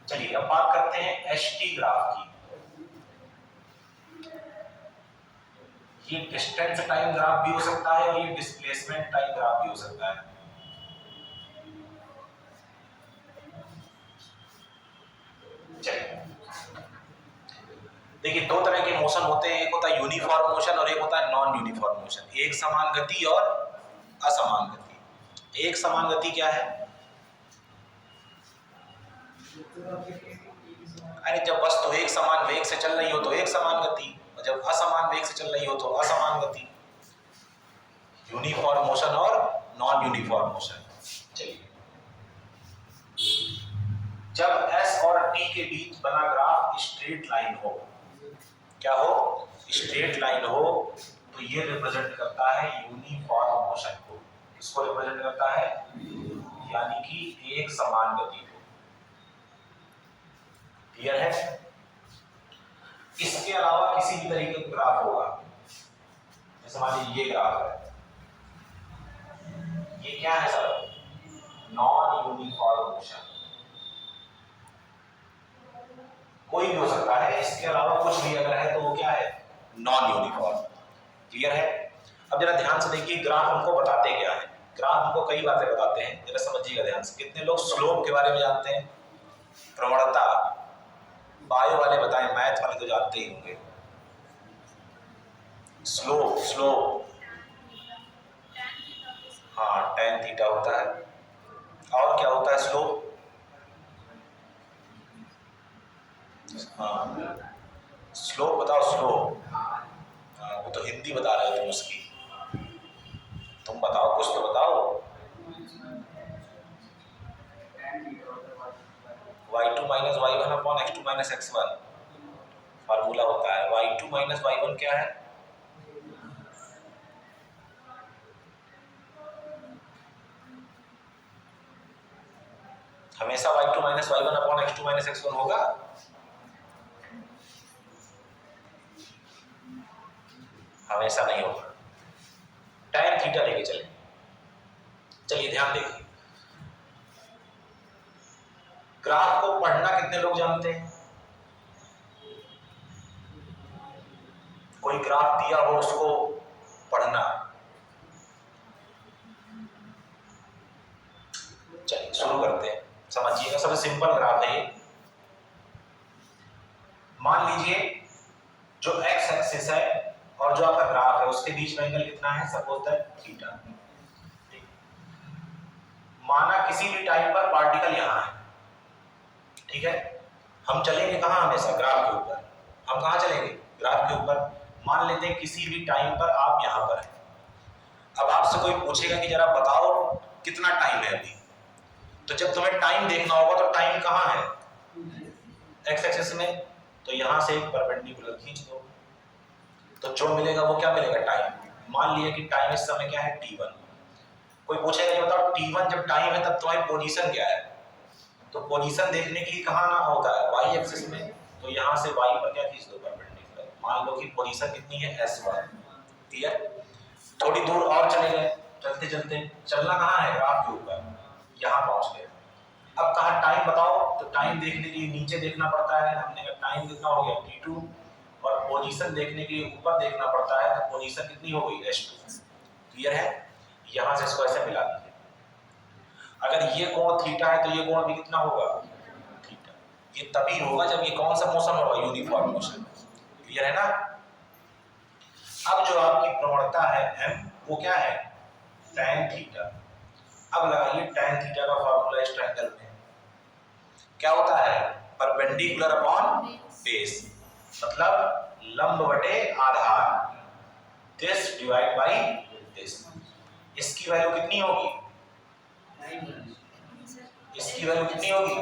चलिए अब बात करते हैं एचटी ग्राफ की। ये डिस्टेंस टाइम ग्राफ भी हो सकता है और ये डिस्प्लेसमेंट टाइम ग्राफ भी हो सकता है। चलिए देखिए दो तरह के मोशन होते हैं, एक होता है यूनिफॉर्म मोशन और एक होता है नॉन यूनिफॉर्म मोशन। एक समान गति और असमान गति। एक समान गति क्या है? अरे जब वस्तु एक समान वेग से चल रही हो तो एक समान गति, और जब असमान वेग से चल रही हो तो असमान गति। यूनिफॉर्म मोशन और नॉन यूनिफॉर्म मोशन। चलिए जब S और T के बीच बना ग्राफ स्ट्रेट लाइन हो, क्या हो? स्ट्रेट लाइन हो, तो ये रिप्रेजेंट करता है यूनिफॉर्म मोशन को। किसको रिप्रेजेंट करता है? यानी कि एक समान गति को। क्लियर है? इसके अलावा किसी भी तरीके का ग्राफ होगा, जैसे मान लीजिए ये ग्राफ है, ये क्या है सर? Non uniform motion. कोई भी हो सकता है, इसके अलावा कुछ भी अगर है तो वो क्या है? Non uniform. क्लियर है? अब जरा ध्यान से देखिए ग्राफ हमको बताते क्या है। ग्राफ हमको कई बातें बताते हैं, जरा समझिएगा ध्यान से। कितने लोग स्लोप के बारे में जानते हैं? प्रवणता बायो वाले बताएं, मैथ वाले तो जानते ही होंगे। स्लोप, स्लोप हाँ tan थीटा होता है। और क्या होता है स्लोप? हाँ स्लोप बताओ, स्लोप। हाँ वो तो हिंदी बता रहे हो तुम उसकी, तुम बताओ कुछ तो बताओ। y2 minus y1 upon x2 minus x1 formula होता है। y2 माइनस y1 क्या है? हमेशा y2 minus y1 upon x2 minus x1 होगा? हमेशा नहीं होगा। tan थीटा लेके चले। चलिए ध्यान देखिए, ग्राफ को पढ़ना कितने लोग जानते हैं? कोई ग्राफ दिया हो उसको पढ़ना। चलिए शुरू करते हैं, समझिएगा। सबसे सिंपल ग्राफ है ये। मान लीजिए जो x एक्सिस है और जो आपका ग्राफ है उसके बीच में एंगल कितना है? Suppose that theta. माना किसी भी टाइम पर पार्टिकल यहां है, ठीक है। हम चलेंगे कहां? हमेशा ग्राफ के ऊपर। हम कहां चलेंगे? ग्राफ के ऊपर। मान लेते हैं किसी भी टाइम पर आप यहां पर हैं। अब आपसे कोई पूछेगा कि जरा बताओ कितना टाइम है अभी, तो जब तुम्हें टाइम देखना होगा तो टाइम कहां है? एक्स एक्सिस में। तो यहां से एक परपेंडिकुलर खींच दो, तो जो मिलेगा वो क्या मिलेगा? टाइम। मान लिया कि टाइम इस समय क्या है? t1। कोई पूछेगा ये बताओ t1 जब टाइम है तब तुम्हारी पोजीशन क्या है? तो पोजीशन देखने के लिए कहां आना होता है? y एक्सिस में। तो यहां से y पर क्या खींच दो? परपेंडिकुलर। मान लो कि पोजीशन कितनी है? s1। क्लियर? थोड़ी दूर और चले गए, चलते चलते चलना कहां है? ग्राफ के ऊपर। यहां पहुंच गए। अब कहा टाइम बताओ, तो टाइम देखने के लिए नीचे देखना पड़ता है। हमने कहा टाइम कितना हो गया? t2। और पोजीशन देखने के लिए ऊपर देखना पड़ता है, तो पोजीशन कितनी हो गई? s2। क्लियर है? यहां से इसको ऐसे मिला दीजिए। अगर ये कोण थीटा है तो ये कोण भी कितना होगा? थीटा। ये तभी होगा जब ये कौन सा मोशन होगा? Uniform motion. क्लियर है ना? अब जो आपकी प्रवणता है m, वो क्या है? tan theta. अब लगाइए tan थीटा का फॉर्मूला इस ट्रायंगल में क्या होता है, परपेंडिकुलर अपॉन बेस, मतलब लंब बटे आधार, दिस डिवाइड बाई दिस। इसकी वैल्यू कितनी होगी, इसकी वैल्यू कितनी होगी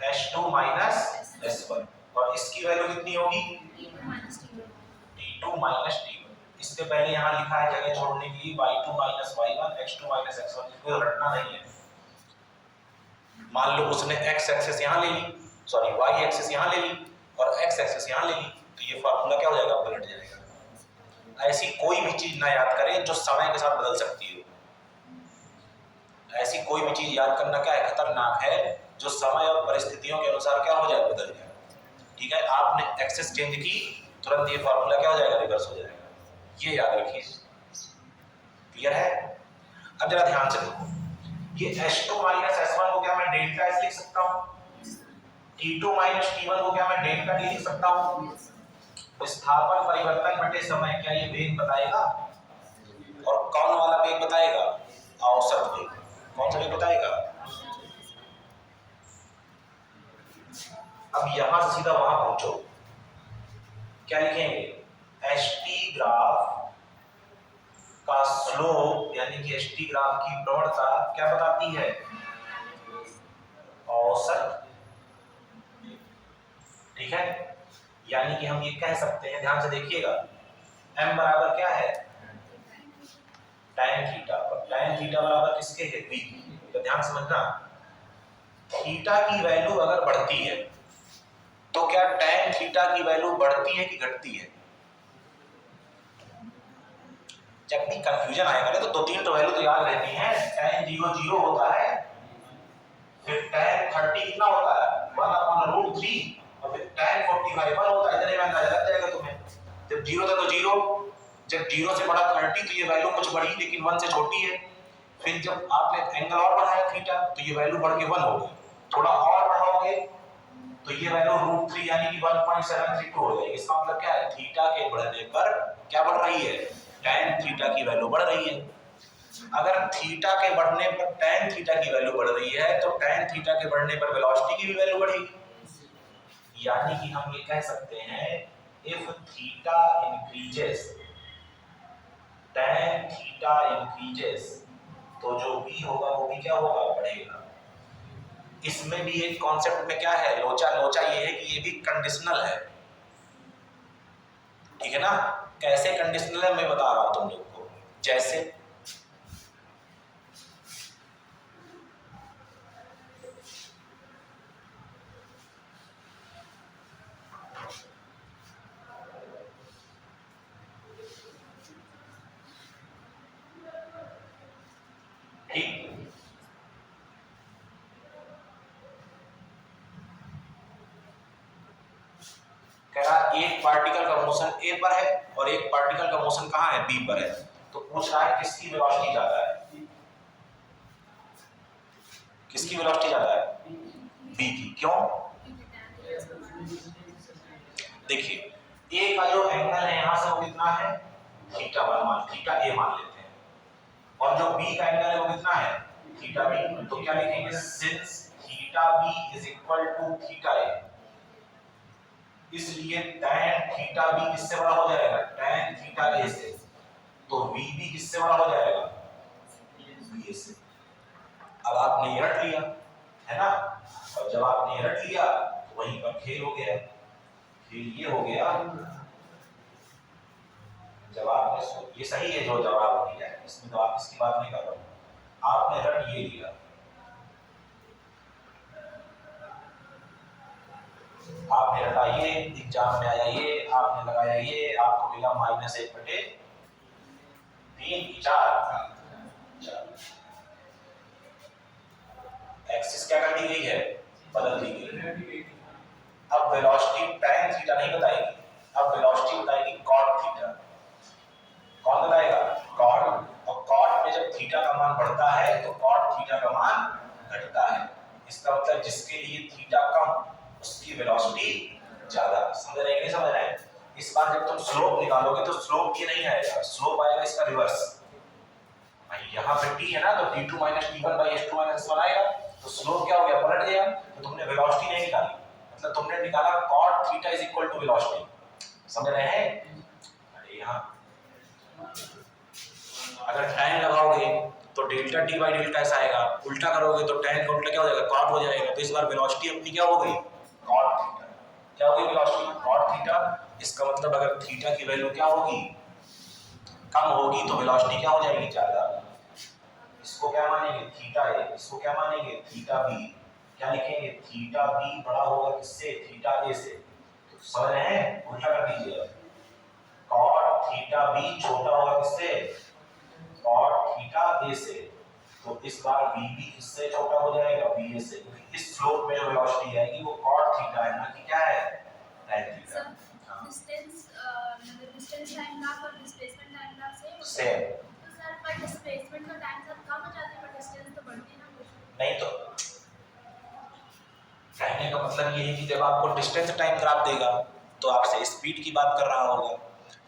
h2 माइनस s1, और इसकी वैल्यू कितनी होगी t2 माइनस t1। इसके पहले यहाँ लिखा है जगह छोड़ने के लिए y2 minus y1 x2 minus x1, इसको रटना नहीं है। मान लो उसने x एक्सिस यहाँ ले ली, सॉरी y एक्सिस यहाँ ले ली और x एक्सिस यहाँ ले ली, तो ये फार्मूला क्या हो जाएगा, पलट जाएगा। ऐसी कोई भी चीज ना याद करें जो समय के साथ बदल सकती हो, ऐसी कोई भी चीज याद करना क्या है, खतरनाक है, जो समय और परिस्थितियों के अनुसार क्या हो जाए, बदल जाए। ठीक है, आपने एक्सेस चेंज की तुरंत ये फार्मूला क्या हो जाएगा, रिवर्स हो जाएगा, ये याद रखिए। क्लियर है? अब जरा ध्यान से देखो, ये h2 माइनस s1 को क्या मैं डेल्टा s लिख सकता हूं, t2 माइनस t1 को क्या मैं डेल्टा t लिख सकता हूं। विस्थापन परिवर्तन बटे समय, क्या ये वेग बताएगा, और कौन वाला वेग बताएगा, औसत वेग। कौन सा वेग बताएगा। अब यहां से सीधा वहां पहुंचो, क्या लिखेंगे, ht ग्राफ का स्लोप यानी कि ht ग्राफ की प्रवणता क्या बताती है, औसत। ठीक है, यानी कि हम ये कह सकते हैं, ध्यान से देखिएगा, m बराबर क्या है, tan थीटा, और tan थीटा बराबर किसके है, v। तो ध्यान समझना, थीटा की वैल्यू अगर बढ़ती है तो क्या tan थीटा की वैल्यू बढ़ती है कि घटती है। जब भी कंफ्यूजन आएगा ना तो दो तीन तो वैल्यू तो याद रहती हैं, tan 0 0 होता है, फिर tan 30 कितना होता है 1/√3, और फिर tan 45 1 होता है। इतने में अंदाजा लग जाएगा तुम्हें, जब 0 था तो 0, जब 0 से बड़ा 30 तो ये वैल्यू कुछ बढ़ी लेकिन 1 से छोटी है, फिर जब आपने एंगल और बढ़ाया थीटा तो ये वैल्यू बढ़ के 1 हो गई, थोड़ा और बढ़ाओगे तो ये वैल्यू √3 यानी कि 1.732 हो जाएगी। इसका मतलब क्या है, थीटा के बढ़ने पर क्या बढ़ रही है, tan थीटा की वैल्यू बढ़ रही है। अगर थीटा के बढ़ने पर tan थीटा की वैल्यू बढ़ रही है तो tan थीटा के बढ़ने पर वेलोसिटी की भी वैल्यू बढ़ेगी। यानी कि हम ये कह सकते हैं, if theta increases, tan theta increases, तो जो v होगा वो भी क्या होगा, बढ़ेगा। इसमें भी एक कॉन्सेप्ट में क्या है, लोचा, लोचा ये है कि ये भी कंडीशनल है। ठीक है ना, कैसे कंडीशनल है मैं बता रहा हूं तुम लोग को, जैसे ठीक, कह रहा एक पार्टिकल का मोशन a पर है और एक पार्टिकल का मोशन कहाँ है, b पर है, तो पूछ रहा है किसकी वेलोसिटी ज्यादा है, किसकी वेलोसिटी ज्यादा है, b की। क्यों, देखिए a का जो एंगल है यहां से वो कितना है, थीटा1 मान, थीटा a मान लेते हैं, और जो b का एंगल है वो कितना है, थीटा b। तो क्या लिखेंगे, since theta b is equal to theta a, इसलिए tan थीटा b किससे बड़ा हो जाएगा, tan थीटा a से, तो v भी किससे बड़ा हो जाएगा, va से। अब आपने ये रट लिया है ना, और जब आपने ये रट लिया तो वहीं पर खेल हो गया, खेल ये हो गया, जब आपने, ये सही है जो जवाब दिया है, इसमें तो आप इसकी बात नहीं कर रहे हो, आपने रट ये लिया, आपने रटा ये, एग्जाम में आया ये, आपने लगाया ये, आपको मिला -1/3 की 4। एक्सिस क्या कर दी गई है, बदल दी गई है। अब वेलोसिटी tan थीटा नहीं बताएगी, अब वेलोसिटी बताएगी cot थीटा। कौन बताएगा, cot, और cot में जब थीटा का मान बढ़ता है तो cot थीटा का मान घटता है। इसका मतलब जिसके लिए थीटा कम उसकी वेलोसिटी ज्यादा। समझ रहे हैं नहीं समझ रहे हैं। इस बार जब तुम स्लोप निकालोगे तो स्लोप ये नहीं आएगा, स्लोप आएगा इसका रिवर्स। भाई यहाँ पे t है ना, तो t2 minus t1 by s2 minus s1 आएगा, तो स्लोप क्या हो गया, पलट गया। तो तुमने वेलोसिटी नहीं निकाली, मतलब तुमने निकाला cot theta is equal to velocity. समझ रहे हैं? अरे यहाँ अगर tan लगाओगे तो डेल्टा t बाई डेल्टा s आएगा, उल्टा करोगे तो tan का उल्टा क्या हो जाएगा, cot हो जाएगा। तो इस बार वेलोसिटी अपनी क्या हो गई, cot थीटा। क्या हो गई वेलोसिटी, cot थीटा। इसका मतलब अगर थीटा की वैल्यू क्या होगी, कम होगी, तो वेलोसिटी क्या हो जाएगी, ज्यादा। इसको क्या मानेंगे, थीटा ए, इसको क्या मानेंगे, थीटा बी। क्या लिखेंगे, थीटा बी बड़ा होगा किससे, थीटा ए से। तो समझ रहे हैं, उल्टा कर दीजिए, cot थीटा बी छोटा होगा किससे, cot थीटा ए से। तो इस बार बी भी किससे छोटा हो जाएगा, बी ए से, क्योंकि इस स्लोप में जो वेलोसिटी आएगी वो cot थीटा है, ना कि क्या है, tan थीटा। डिस्टेंस मतलब डिस्टेंस टाइम ग्राफ और डिस्प्लेसमेंट टाइम ग्राफ सेम। तो सर पर डिस्प्लेसमेंट का टाइम सब कम हो जाता है पर डिस्टेंस तो बढ़ती ना कुछ नहीं, तो कहने का मतलब ये है कि जब आपको डिस्टेंस टाइम ग्राफ देगा तो आपसे स्पीड की बात कर रहा होगा,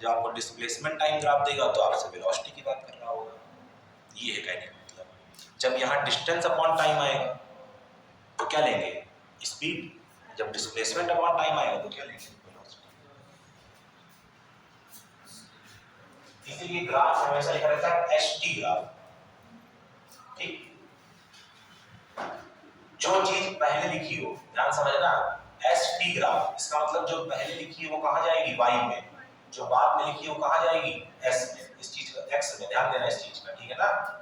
जब आपको डिस्प्लेसमेंट टाइम ग्राफ देगा तो आपसे वेलोसिटी की बात कर रहा होगा। ये है कहने का मतलब। जब यहाँ डिस्टेंस अपॉन टाइम आएगा तो क्या लेंगे, स्पीड। जब डिस्प्लेसमेंट अपॉन टाइम आएगा तो क्या लेंगे, वेलोसिटी। इसीलिए ग्राफ में हमेशा लिखा रहता है एसटी ग्राफ। ठीक, जो चीज पहले लिखी हो, ध्यान समझना, एस टी ग्राफ, इसका मतलब जो पहले लिखी है वो कहां जाएगी, वाई में, जो बाद में लिखी है वो कहां जाएगी, एस में। इस चीज का एक्स में ध्यान देना, इस चीज का, ठीक है ना।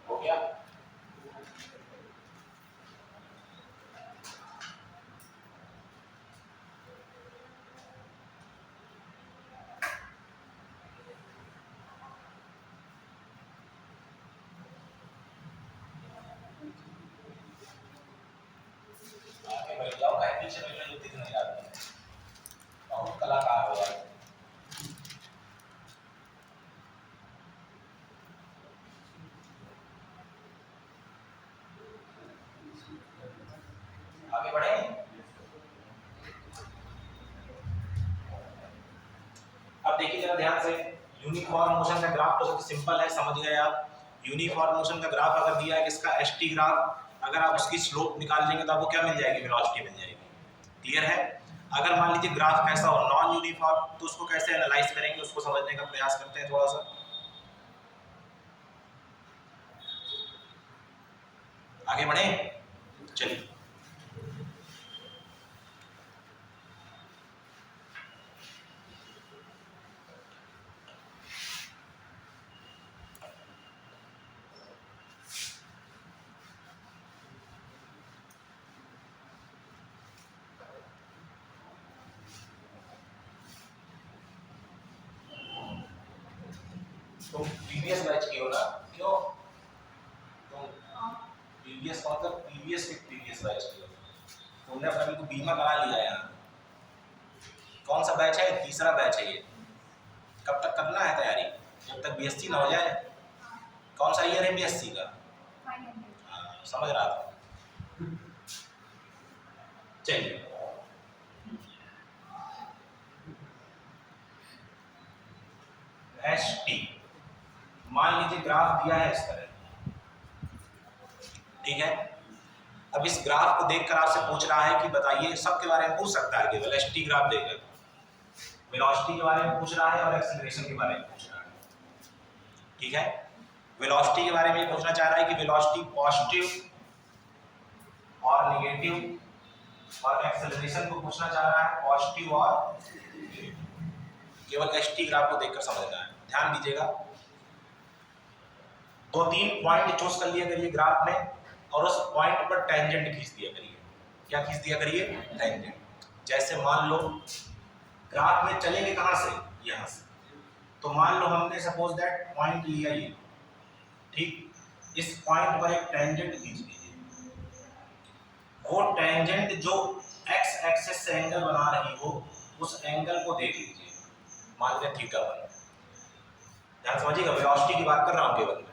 हो गया। आगे बढ़े। अब देखिए जरा ध्यान से, यूनिफॉर्म मोशन का ग्राफ तो सिंपल है, समझ गए आप। यूनिफॉर्म मोशन का ग्राफ अगर दिया है किसका, एसटी ग्राफ, अगर आप उसकी स्लोप निकाल लेंगे तो आपको क्या मिल जाएगी, वेलोसिटी मिल जाएगी। क्लियर है। अगर मान लीजिए ग्राफ कैसा हो, नॉन यूनिफॉर्म, तो उसको कैसे एनालाइज करेंगे, उसको समझने का प्रयास करते हैं थोड़ा सा। आगे बढ़े, चलिए। तुम प्रीवियस बैच की हो ना, क्यों तुम प्रीवियस का मतलब प्रीवियस बैच की हो, तुमने अपने को बीमा करा लिया यार। कौन सा बैच है, तीसरा बैच है ये। कब तक करना है तैयारी, जब तक बीएससी ना हो जाए। कौन सा ईयर है बीएससी का, समझ रहा था। चलिए एसटी, मान लीजिए ग्राफ दिया है इस तरह, ठीक है। अब इस ग्राफ को देखकर आपसे पूछ रहा है कि बताइए, सबके बारे में पूछ सकता है केवल, एसटी ग्राफ देकर वेलोसिटी के बारे में पूछ रहा है और एक्सीलरेशन के बारे में पूछ रहा है, ठीक है। वेलोसिटी के बारे में पूछना चाह रहा है कि वेलोसिटी पॉजिटिव और नेगेटिव, और एक्सेलरेशन को पूछना चाह रहा है पॉजिटिव और नेगेटिव। केवल एसटी ग्राफ को देखकर समझना है, ध्यान दीजिएगा। 2-3 पॉइंट चूज कर लिया करिए ग्राफ में, और उस पॉइंट पर टेंजेंट खींच दिया करिए। क्या खींच दिया करिए, टेंजेंट। जैसे मान लो ग्राफ में चलेंगे कहां से, यहां से, तो मान लो हमने सपोज दैट पॉइंट लिया ये, ठीक। इस पॉइंट पर एक टेंजेंट खींच लीजिए। वो टेंजेंट जो एक्स एक्सिस से एंगल बना रही हो, उस एंगल को देख लीजिए, मान लें थीटा बन। ध्यान समझिएगा, वेलोसिटी की बात कर रहा हूं केवल।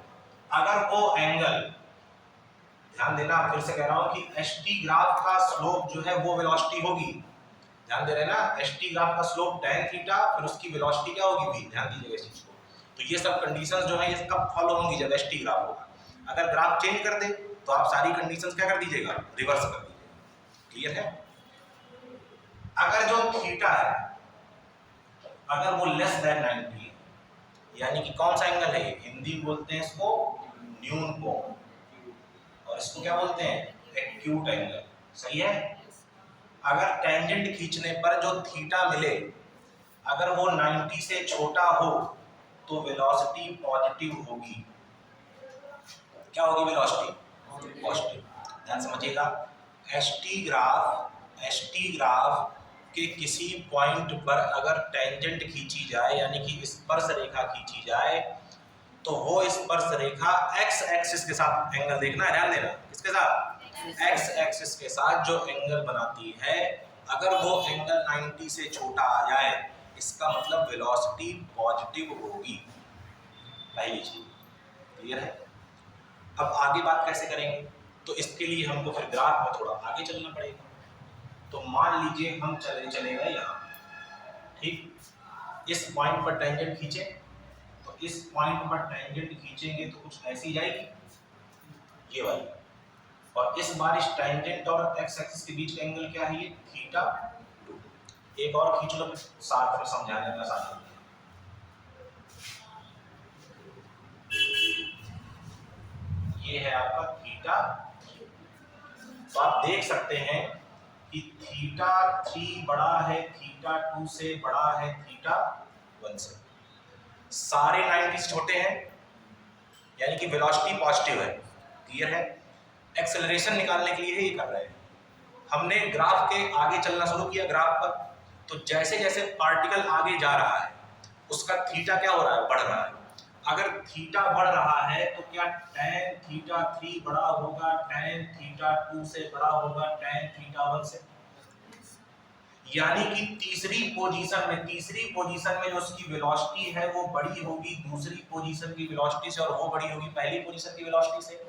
अगर वो एंगल, ध्यान देना, फिर से कह रहा हूं कि एसटी ग्राफ का स्लोप जो है वो वेलोसिटी होगी। ध्यान दे रहे हैं ना, एसटी ग्राफ का स्लोप tan थीटा, फिर उसकी वेलोसिटी क्या होगी v। ध्यान दीजिएगा इस चीज को। तो ये सब कंडीशंस जो है ये कब फॉलो होंगी, जब एसटी ग्राफ होगा। अगर ग्राफ चेंज कर दे तो आप सारी कंडीशंस क्या कर दीजिएगा, रिवर्स कर दीजिएगा। क्लियर है। अगर जो थीटा है, अगर वो लेस देन 90, यानी कि कौन सा एंगल है, हिंदी बोलते हैं इसको न्यून कोण, और इसको क्या बोलते हैं, एक्यूट एंगल। सही है। अगर टेंजेंट खींचने पर जो थीटा मिले, अगर वो 90 से छोटा हो तो वेलोसिटी पॉजिटिव होगी। क्या होगी, वेलोसिटी पॉजिटिव। ध्यान समझिएगा, एसटी ग्राफ के किसी पॉइंट पर अगर टेंजेंट खींची जाए, यानी कि स्पर्श रेखा खींची जाए, तो वो स्पर्श रेखा एक्स एक्सिस के साथ, एंगल देखना, ध्यान देना, किसके साथ, एक्स एक्सिस के साथ जो एंगल बनाती है, अगर वो एंगल 90 से छोटा आ जाए, इसका मतलब वेलोसिटी पॉजिटिव होगी। पहली चीज क्लियर है। अब आगे बात कैसे करेंगे, तो इसके लिए हमको फिर ग्राफ में थोड़ा आगे चलना पड़ेगा। तो मान लीजिए हम चले गए यहाँ, ठीक। इस पॉइंट पर टेंजेंट खींचे, तो इस पॉइंट पर टेंजेंट खींचेंगे तो कुछ ऐसी जाएगी, ये वाली। और इस बार इस टेंजेंट और एक्स एक्सिस के बीच का एंगल क्या है, ये थीटा 2। एक और खींच लो, साथ में समझाने में आसानी होगी। ये है आपका थीटा। तो आप देख सकते हैं कि थीटा 3 बड़ा है थीटा 2 से, बड़ा है थीटा 1 से। सारे 90 से छोटे हैं, यानी कि वेलोसिटी पॉजिटिव है। क्लियर है। एक्सेलरेशन निकालने के लिए ये कर रहे हैं। हमने ग्राफ के आगे चलना शुरू किया ग्राफ पर, तो जैसे जैसे पार्टिकल आगे जा रहा है उसका थीटा क्या हो रहा है, बढ़ रहा है। अगर थीटा बढ़ रहा है तो क्या tan थीटा 3 बड़ा होगा tan थीटा 2 से, बड़ा होगा tan थीटा 1 से। यानी कि तीसरी पोजीशन में जो उसकी वेलोसिटी है वो बड़ी होगी दूसरी पोजीशन की वेलोसिटी से, और वो बड़ी होगी पहली पोजीशन की वेलोसिटी से।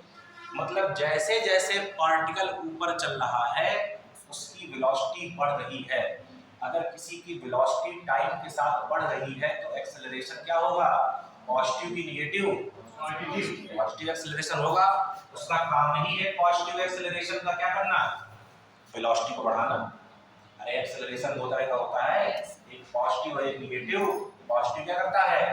मतलब जैसे जैसे पार्टिकल ऊपर चल रहा है उसकी वेलोसिटी बढ़ रही है। अगर किसी की वेलोसिटी टाइम के साथ बढ़ रही है तो एक्सेलरेशन क्या होगा? पॉजिटिव की नेगेटिव? पॉजिटिव एक्सेलरेशन होगा। उसका काम ही है पॉजिटिव एक्सेलरेशन का क्या करना? वेलोसिटी को बढ़ाना। अरे एक्सेलरेशन दो तरह का होता है, एक पॉजिटिव और एक नेगेटिव। पॉजिटिव क्या करता है?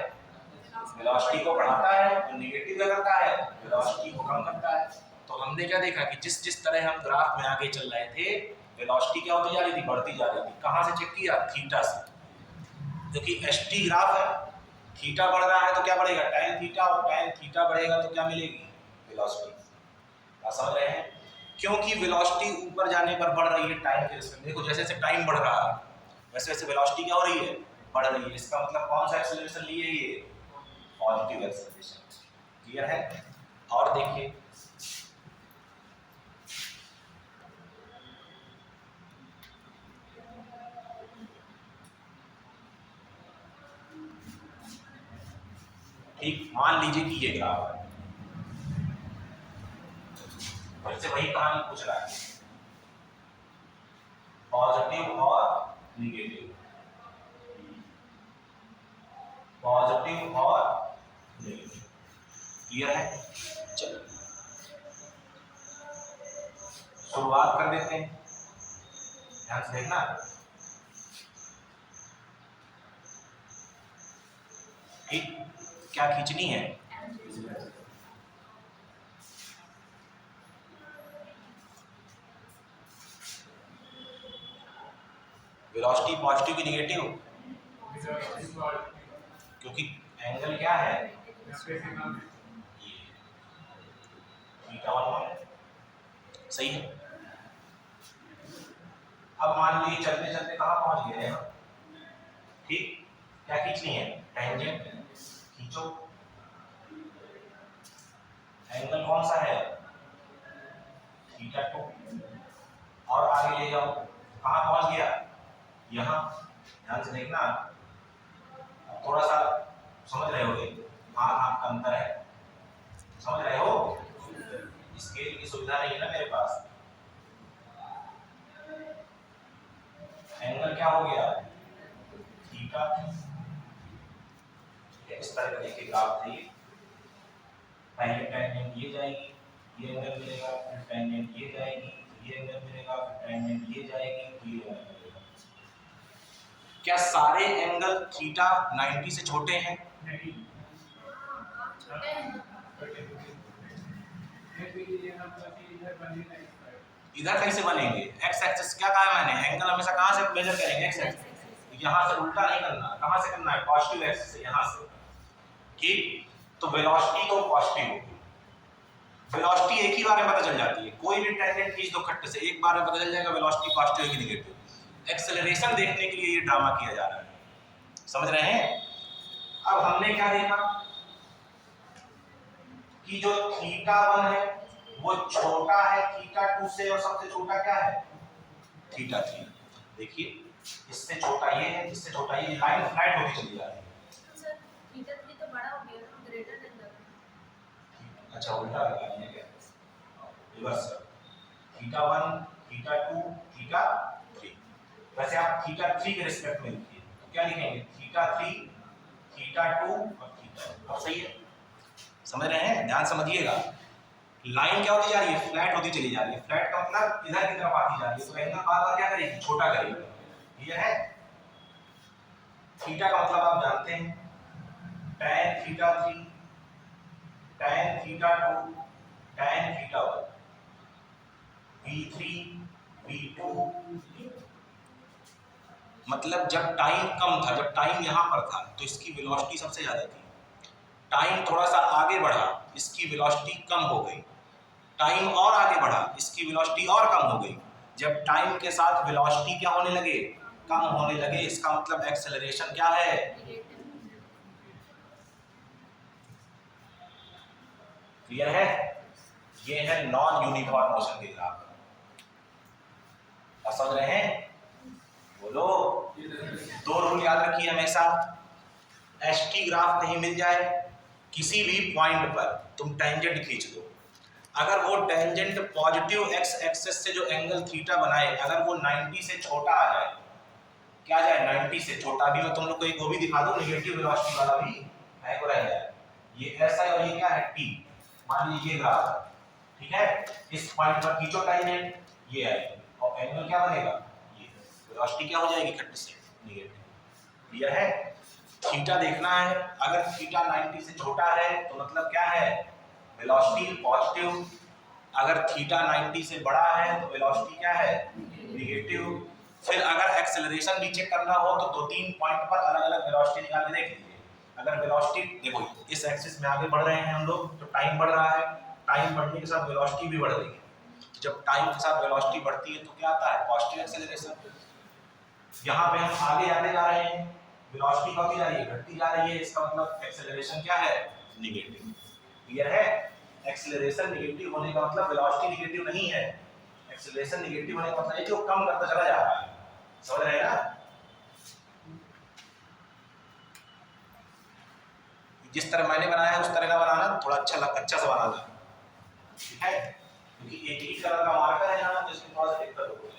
वेलोसिटी को बढ़ाता है, और नेगेटिव क्या करता है? वेलोसिटी को कम करता है। तो हमने क्या देखा कि जिस जिस तरह हम ग्राफ में आगे चल रहे थे, वेलोसिटी क्या होती जा रही थी? बढ़ती जा रही थी। कहां से चेक किया? थीटा से, क्योंकि एसटी ग्राफ है। थीटा बढ़ रहा है तो क्या बढ़ेगा? tan थीटा, और tan थीटा बढ़ेगा तो क्या मिलेगी? वेलोसिटी। समझ रहे हैं? क्योंकि वेलोसिटी ऊपर जाने पर बढ़ रही है टाइम के रिस्पेक्ट में। देखो जैसे जैसे टाइम बढ़ रहा है वैसे वैसे वेलोसिटी क्या हो रही है? बढ़ रही है। इसका मतलब कौन सा एक्सेलरेशन लिए? ये पॉजिटिव एक्सेलरेशन। क्लियर है? और देखिए ठीक, मान लीजिए कि ये ग्राफ है, फिर से वही कहानी पूछ रहा है, पॉजिटिव और निगेटिव, पॉजिटिव और नेगेटिव। क्लियर है? चलो शुरुआत कर देते हैं, ध्यान से देखना। ठीक, क्या खींचनी है? वेलोसिटी पॉजिटिव की नेगेटिव? क्योंकि एंगल क्या है? थीटा 1 सही है। अब मान लीजिए चलते चलते कहाँ पहुंच गए हैं? ठीक, क्या खींचनी है? टेंजेंट खींचो। एंगल कौन सा है? थीटा 2। और आगे ले जाओ, कहाँ पहुंच गया? यहाँ। ध्यान से देखना, थोड़ा सा समझ रहे होगे, हाथ हाथ का अंतर है, समझ रहे हो? स्केल की सुविधा नहीं है ना मेरे पास। एंगल क्या हो गया? थीटा। इस तरह का देखिए ग्राफ थे, पहले टेंजेंट ये जाएगी, ये एंगल मिलेगा, फिर टेंजेंट ये जाएगी, ये एंगल मिलेगा, फिर टेंजेंट ये जाएगी, ये एंगल मिलेगा। क्या सारे एंगल थीटा 90 से छोटे हैं? नहीं। इधर कैसे बनेंगे? एक्स एक्सिस क्या कहा है मैंने? एंगल हमेशा कहां से मेजर करेंगे? X axis. यहां से उल्टा नहीं करना, कहां से करना है? पॉजिटिव एक्सिस से, यहां से। ठीक, तो वेलोसिटी तो पॉजिटिव होगी। वेलोसिटी एक ही बार में पता चल जाती है, कोई भी टेंजेंट खींच दो खट्टे से, एक बार में पता चल जाएगा वेलोसिटी पॉजिटिव है कि नेगेटिव। एक्सेलरेशन देखने के लिए ये ड्रामा किया जा रहा है, समझ रहे हैं? अब हमने क्या देखा कि जो थीटा 1 है वो छोटा है थीटा 2 से, और सबसे छोटा क्या है? थीटा 3। देखिए इससे छोटा ये है, इससे छोटा ये, लाइन फ्लैट होती चली जा रही है। सर थीटा 3 तो बड़ा हो गया, ग्रेटर देन द। अच्छा उल्टा लगा लिया क्या? रिवर्स कर, थीटा 1 थीटा 2 थीटा 3। वैसे आप थीटा 3 के रिस्पेक्ट में लिखिए तो क्या लिखेंगे? थीटा 3 थीटा 2 और थीटा। अब सही है, समझ रहे हैं? ध्यान समझिएगा, लाइन क्या होती जा रही है? फ्लैट होती चली जा रही है। फ्लैट का मतलब इधर की तरफ आती जा रही है, तो एंगल बार बार क्या करेगी? छोटा करेगी। ये है थीटा का मतलब आप जानते हैं, tan theta 3 tan theta 2 tan theta 1, v3 v2। मतलब जब टाइम कम था, जब टाइम यहां पर था तो इसकी वेलोसिटी सबसे ज्यादा थी। टाइम थोड़ा सा आगे बढ़ा, इसकी वेलोसिटी कम हो गई। टाइम और आगे बढ़ा, इसकी वेलोसिटी और कम हो गई। जब टाइम के साथ वेलोसिटी क्या होने लगे? कम होने लगे, इसका मतलब एक्सेलरेशन क्या है? क्लियर है? ये है नॉन यूनिफॉर्म मोशन के ग्राफ। समझ रहे हैं? बोलो। दो रूल याद रखिए हमेशा, एसटी ग्राफ कहीं मिल जाए, किसी भी पॉइंट पर तुम टेंजेंट खींच दो, अगर वो टेंजेंट पॉजिटिव एक्स एक्सिस से जो एंगल थीटा बनाए अगर वो 90 से छोटा आ जाए, क्या आ जाए 90 से छोटा, भी मैं तुम लोग को एक वो भी दिखा दूं नेगेटिव वेलोसिटी वाला भी है को रह जाए, ये एस है और ये क्या है टी, मान लीजिए ग्राफ है, ठीक है, इस पॉइंट पर खींचो टेंजेंट, ये है और एंगल क्या बनेगा, ये वेलोसिटी क्या हो जाएगी 30 से नेगेटिव। क्लियर है? थीटा देखना है, अगर थीटा 90 से छोटा है तो मतलब क्या है वेलोसिटी पॉजिटिव, अगर थीटा 90 से बड़ा है तो वेलोसिटी क्या है नेगेटिव। फिर अगर एक्सेलरेशन भी चेक करना हो तो 2-3 पॉइंट पर अलग अलग वेलोसिटी निकाल के देख लीजिए। अगर वेलोसिटी देखो इस एक्सिस में आगे बढ़ रहे हैं हम लोग तो टाइम बढ़ रहा है, टाइम बढ़ने के साथ वेलोसिटी भी बढ़ रही है, जब टाइम के साथ वेलोसिटी बढ़ती है तो क्या आता है पॉजिटिव एक्सेलरेशन। यहाँ पे हम आगे आते जा रहे हैं, वेलोसिटी बढ़ती जा रही है घटती जा रही है, इसका मतलब एक्सेलरेशन क्या है नेगेटिव। क्लियर है? एक्सेलरेशन नेगेटिव होने का मतलब वेलोसिटी नेगेटिव नहीं है, एक्सेलरेशन नेगेटिव होने का मतलब है कि वो कम करता चला जा रहा है। समझ रहे हैं ना? जिस तरह मैंने बनाया है उस तरह का बनाना, थोड़ा अच्छा सा बनाना, ठीक है, क्योंकि एक ही कलर का मार्कर है यहाँ तो इसमें थोड़ा सा दिक्कत होगी।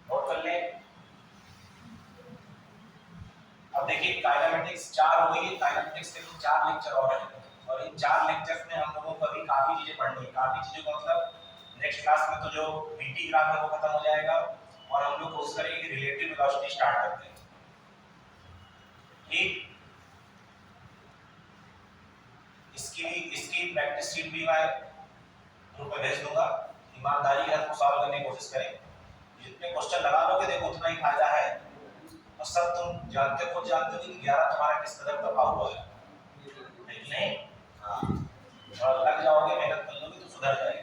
नोट कर ले। अब देखिए काइनेमेटिक्स 4 हो गई, काइनेमेटिक्स के 4 लेक्चर और हैं और इन 4 लेक्चर्स में हम लोगों को अभी काफी चीजें पढ़नी है, काफी चीजों का मतलब नेक्स्ट क्लास में तो जो बीटी ग्राफ है वो खत्म हो जाएगा और हम लोग कोशिश करेंगे कि रिलेटिव वेलोसिटी स्टार्ट करते हैं। ठीक, इसकी प्रैक्टिस शीट भी मैं ग्रुप में भेज दूंगा, ईमानदारी के साथ सॉल्व करने की कोशिश करें, जितने क्वेश्चन लगा लोगे देखो उतना ही फायदा है और सब तुम जानते खुद जानते हो कि 11 तुम्हारा किस कदर दफा हुआ है, नहीं? हाँ, और लग जाओगे मेहनत कर लोगे तो सुधर जाएगा।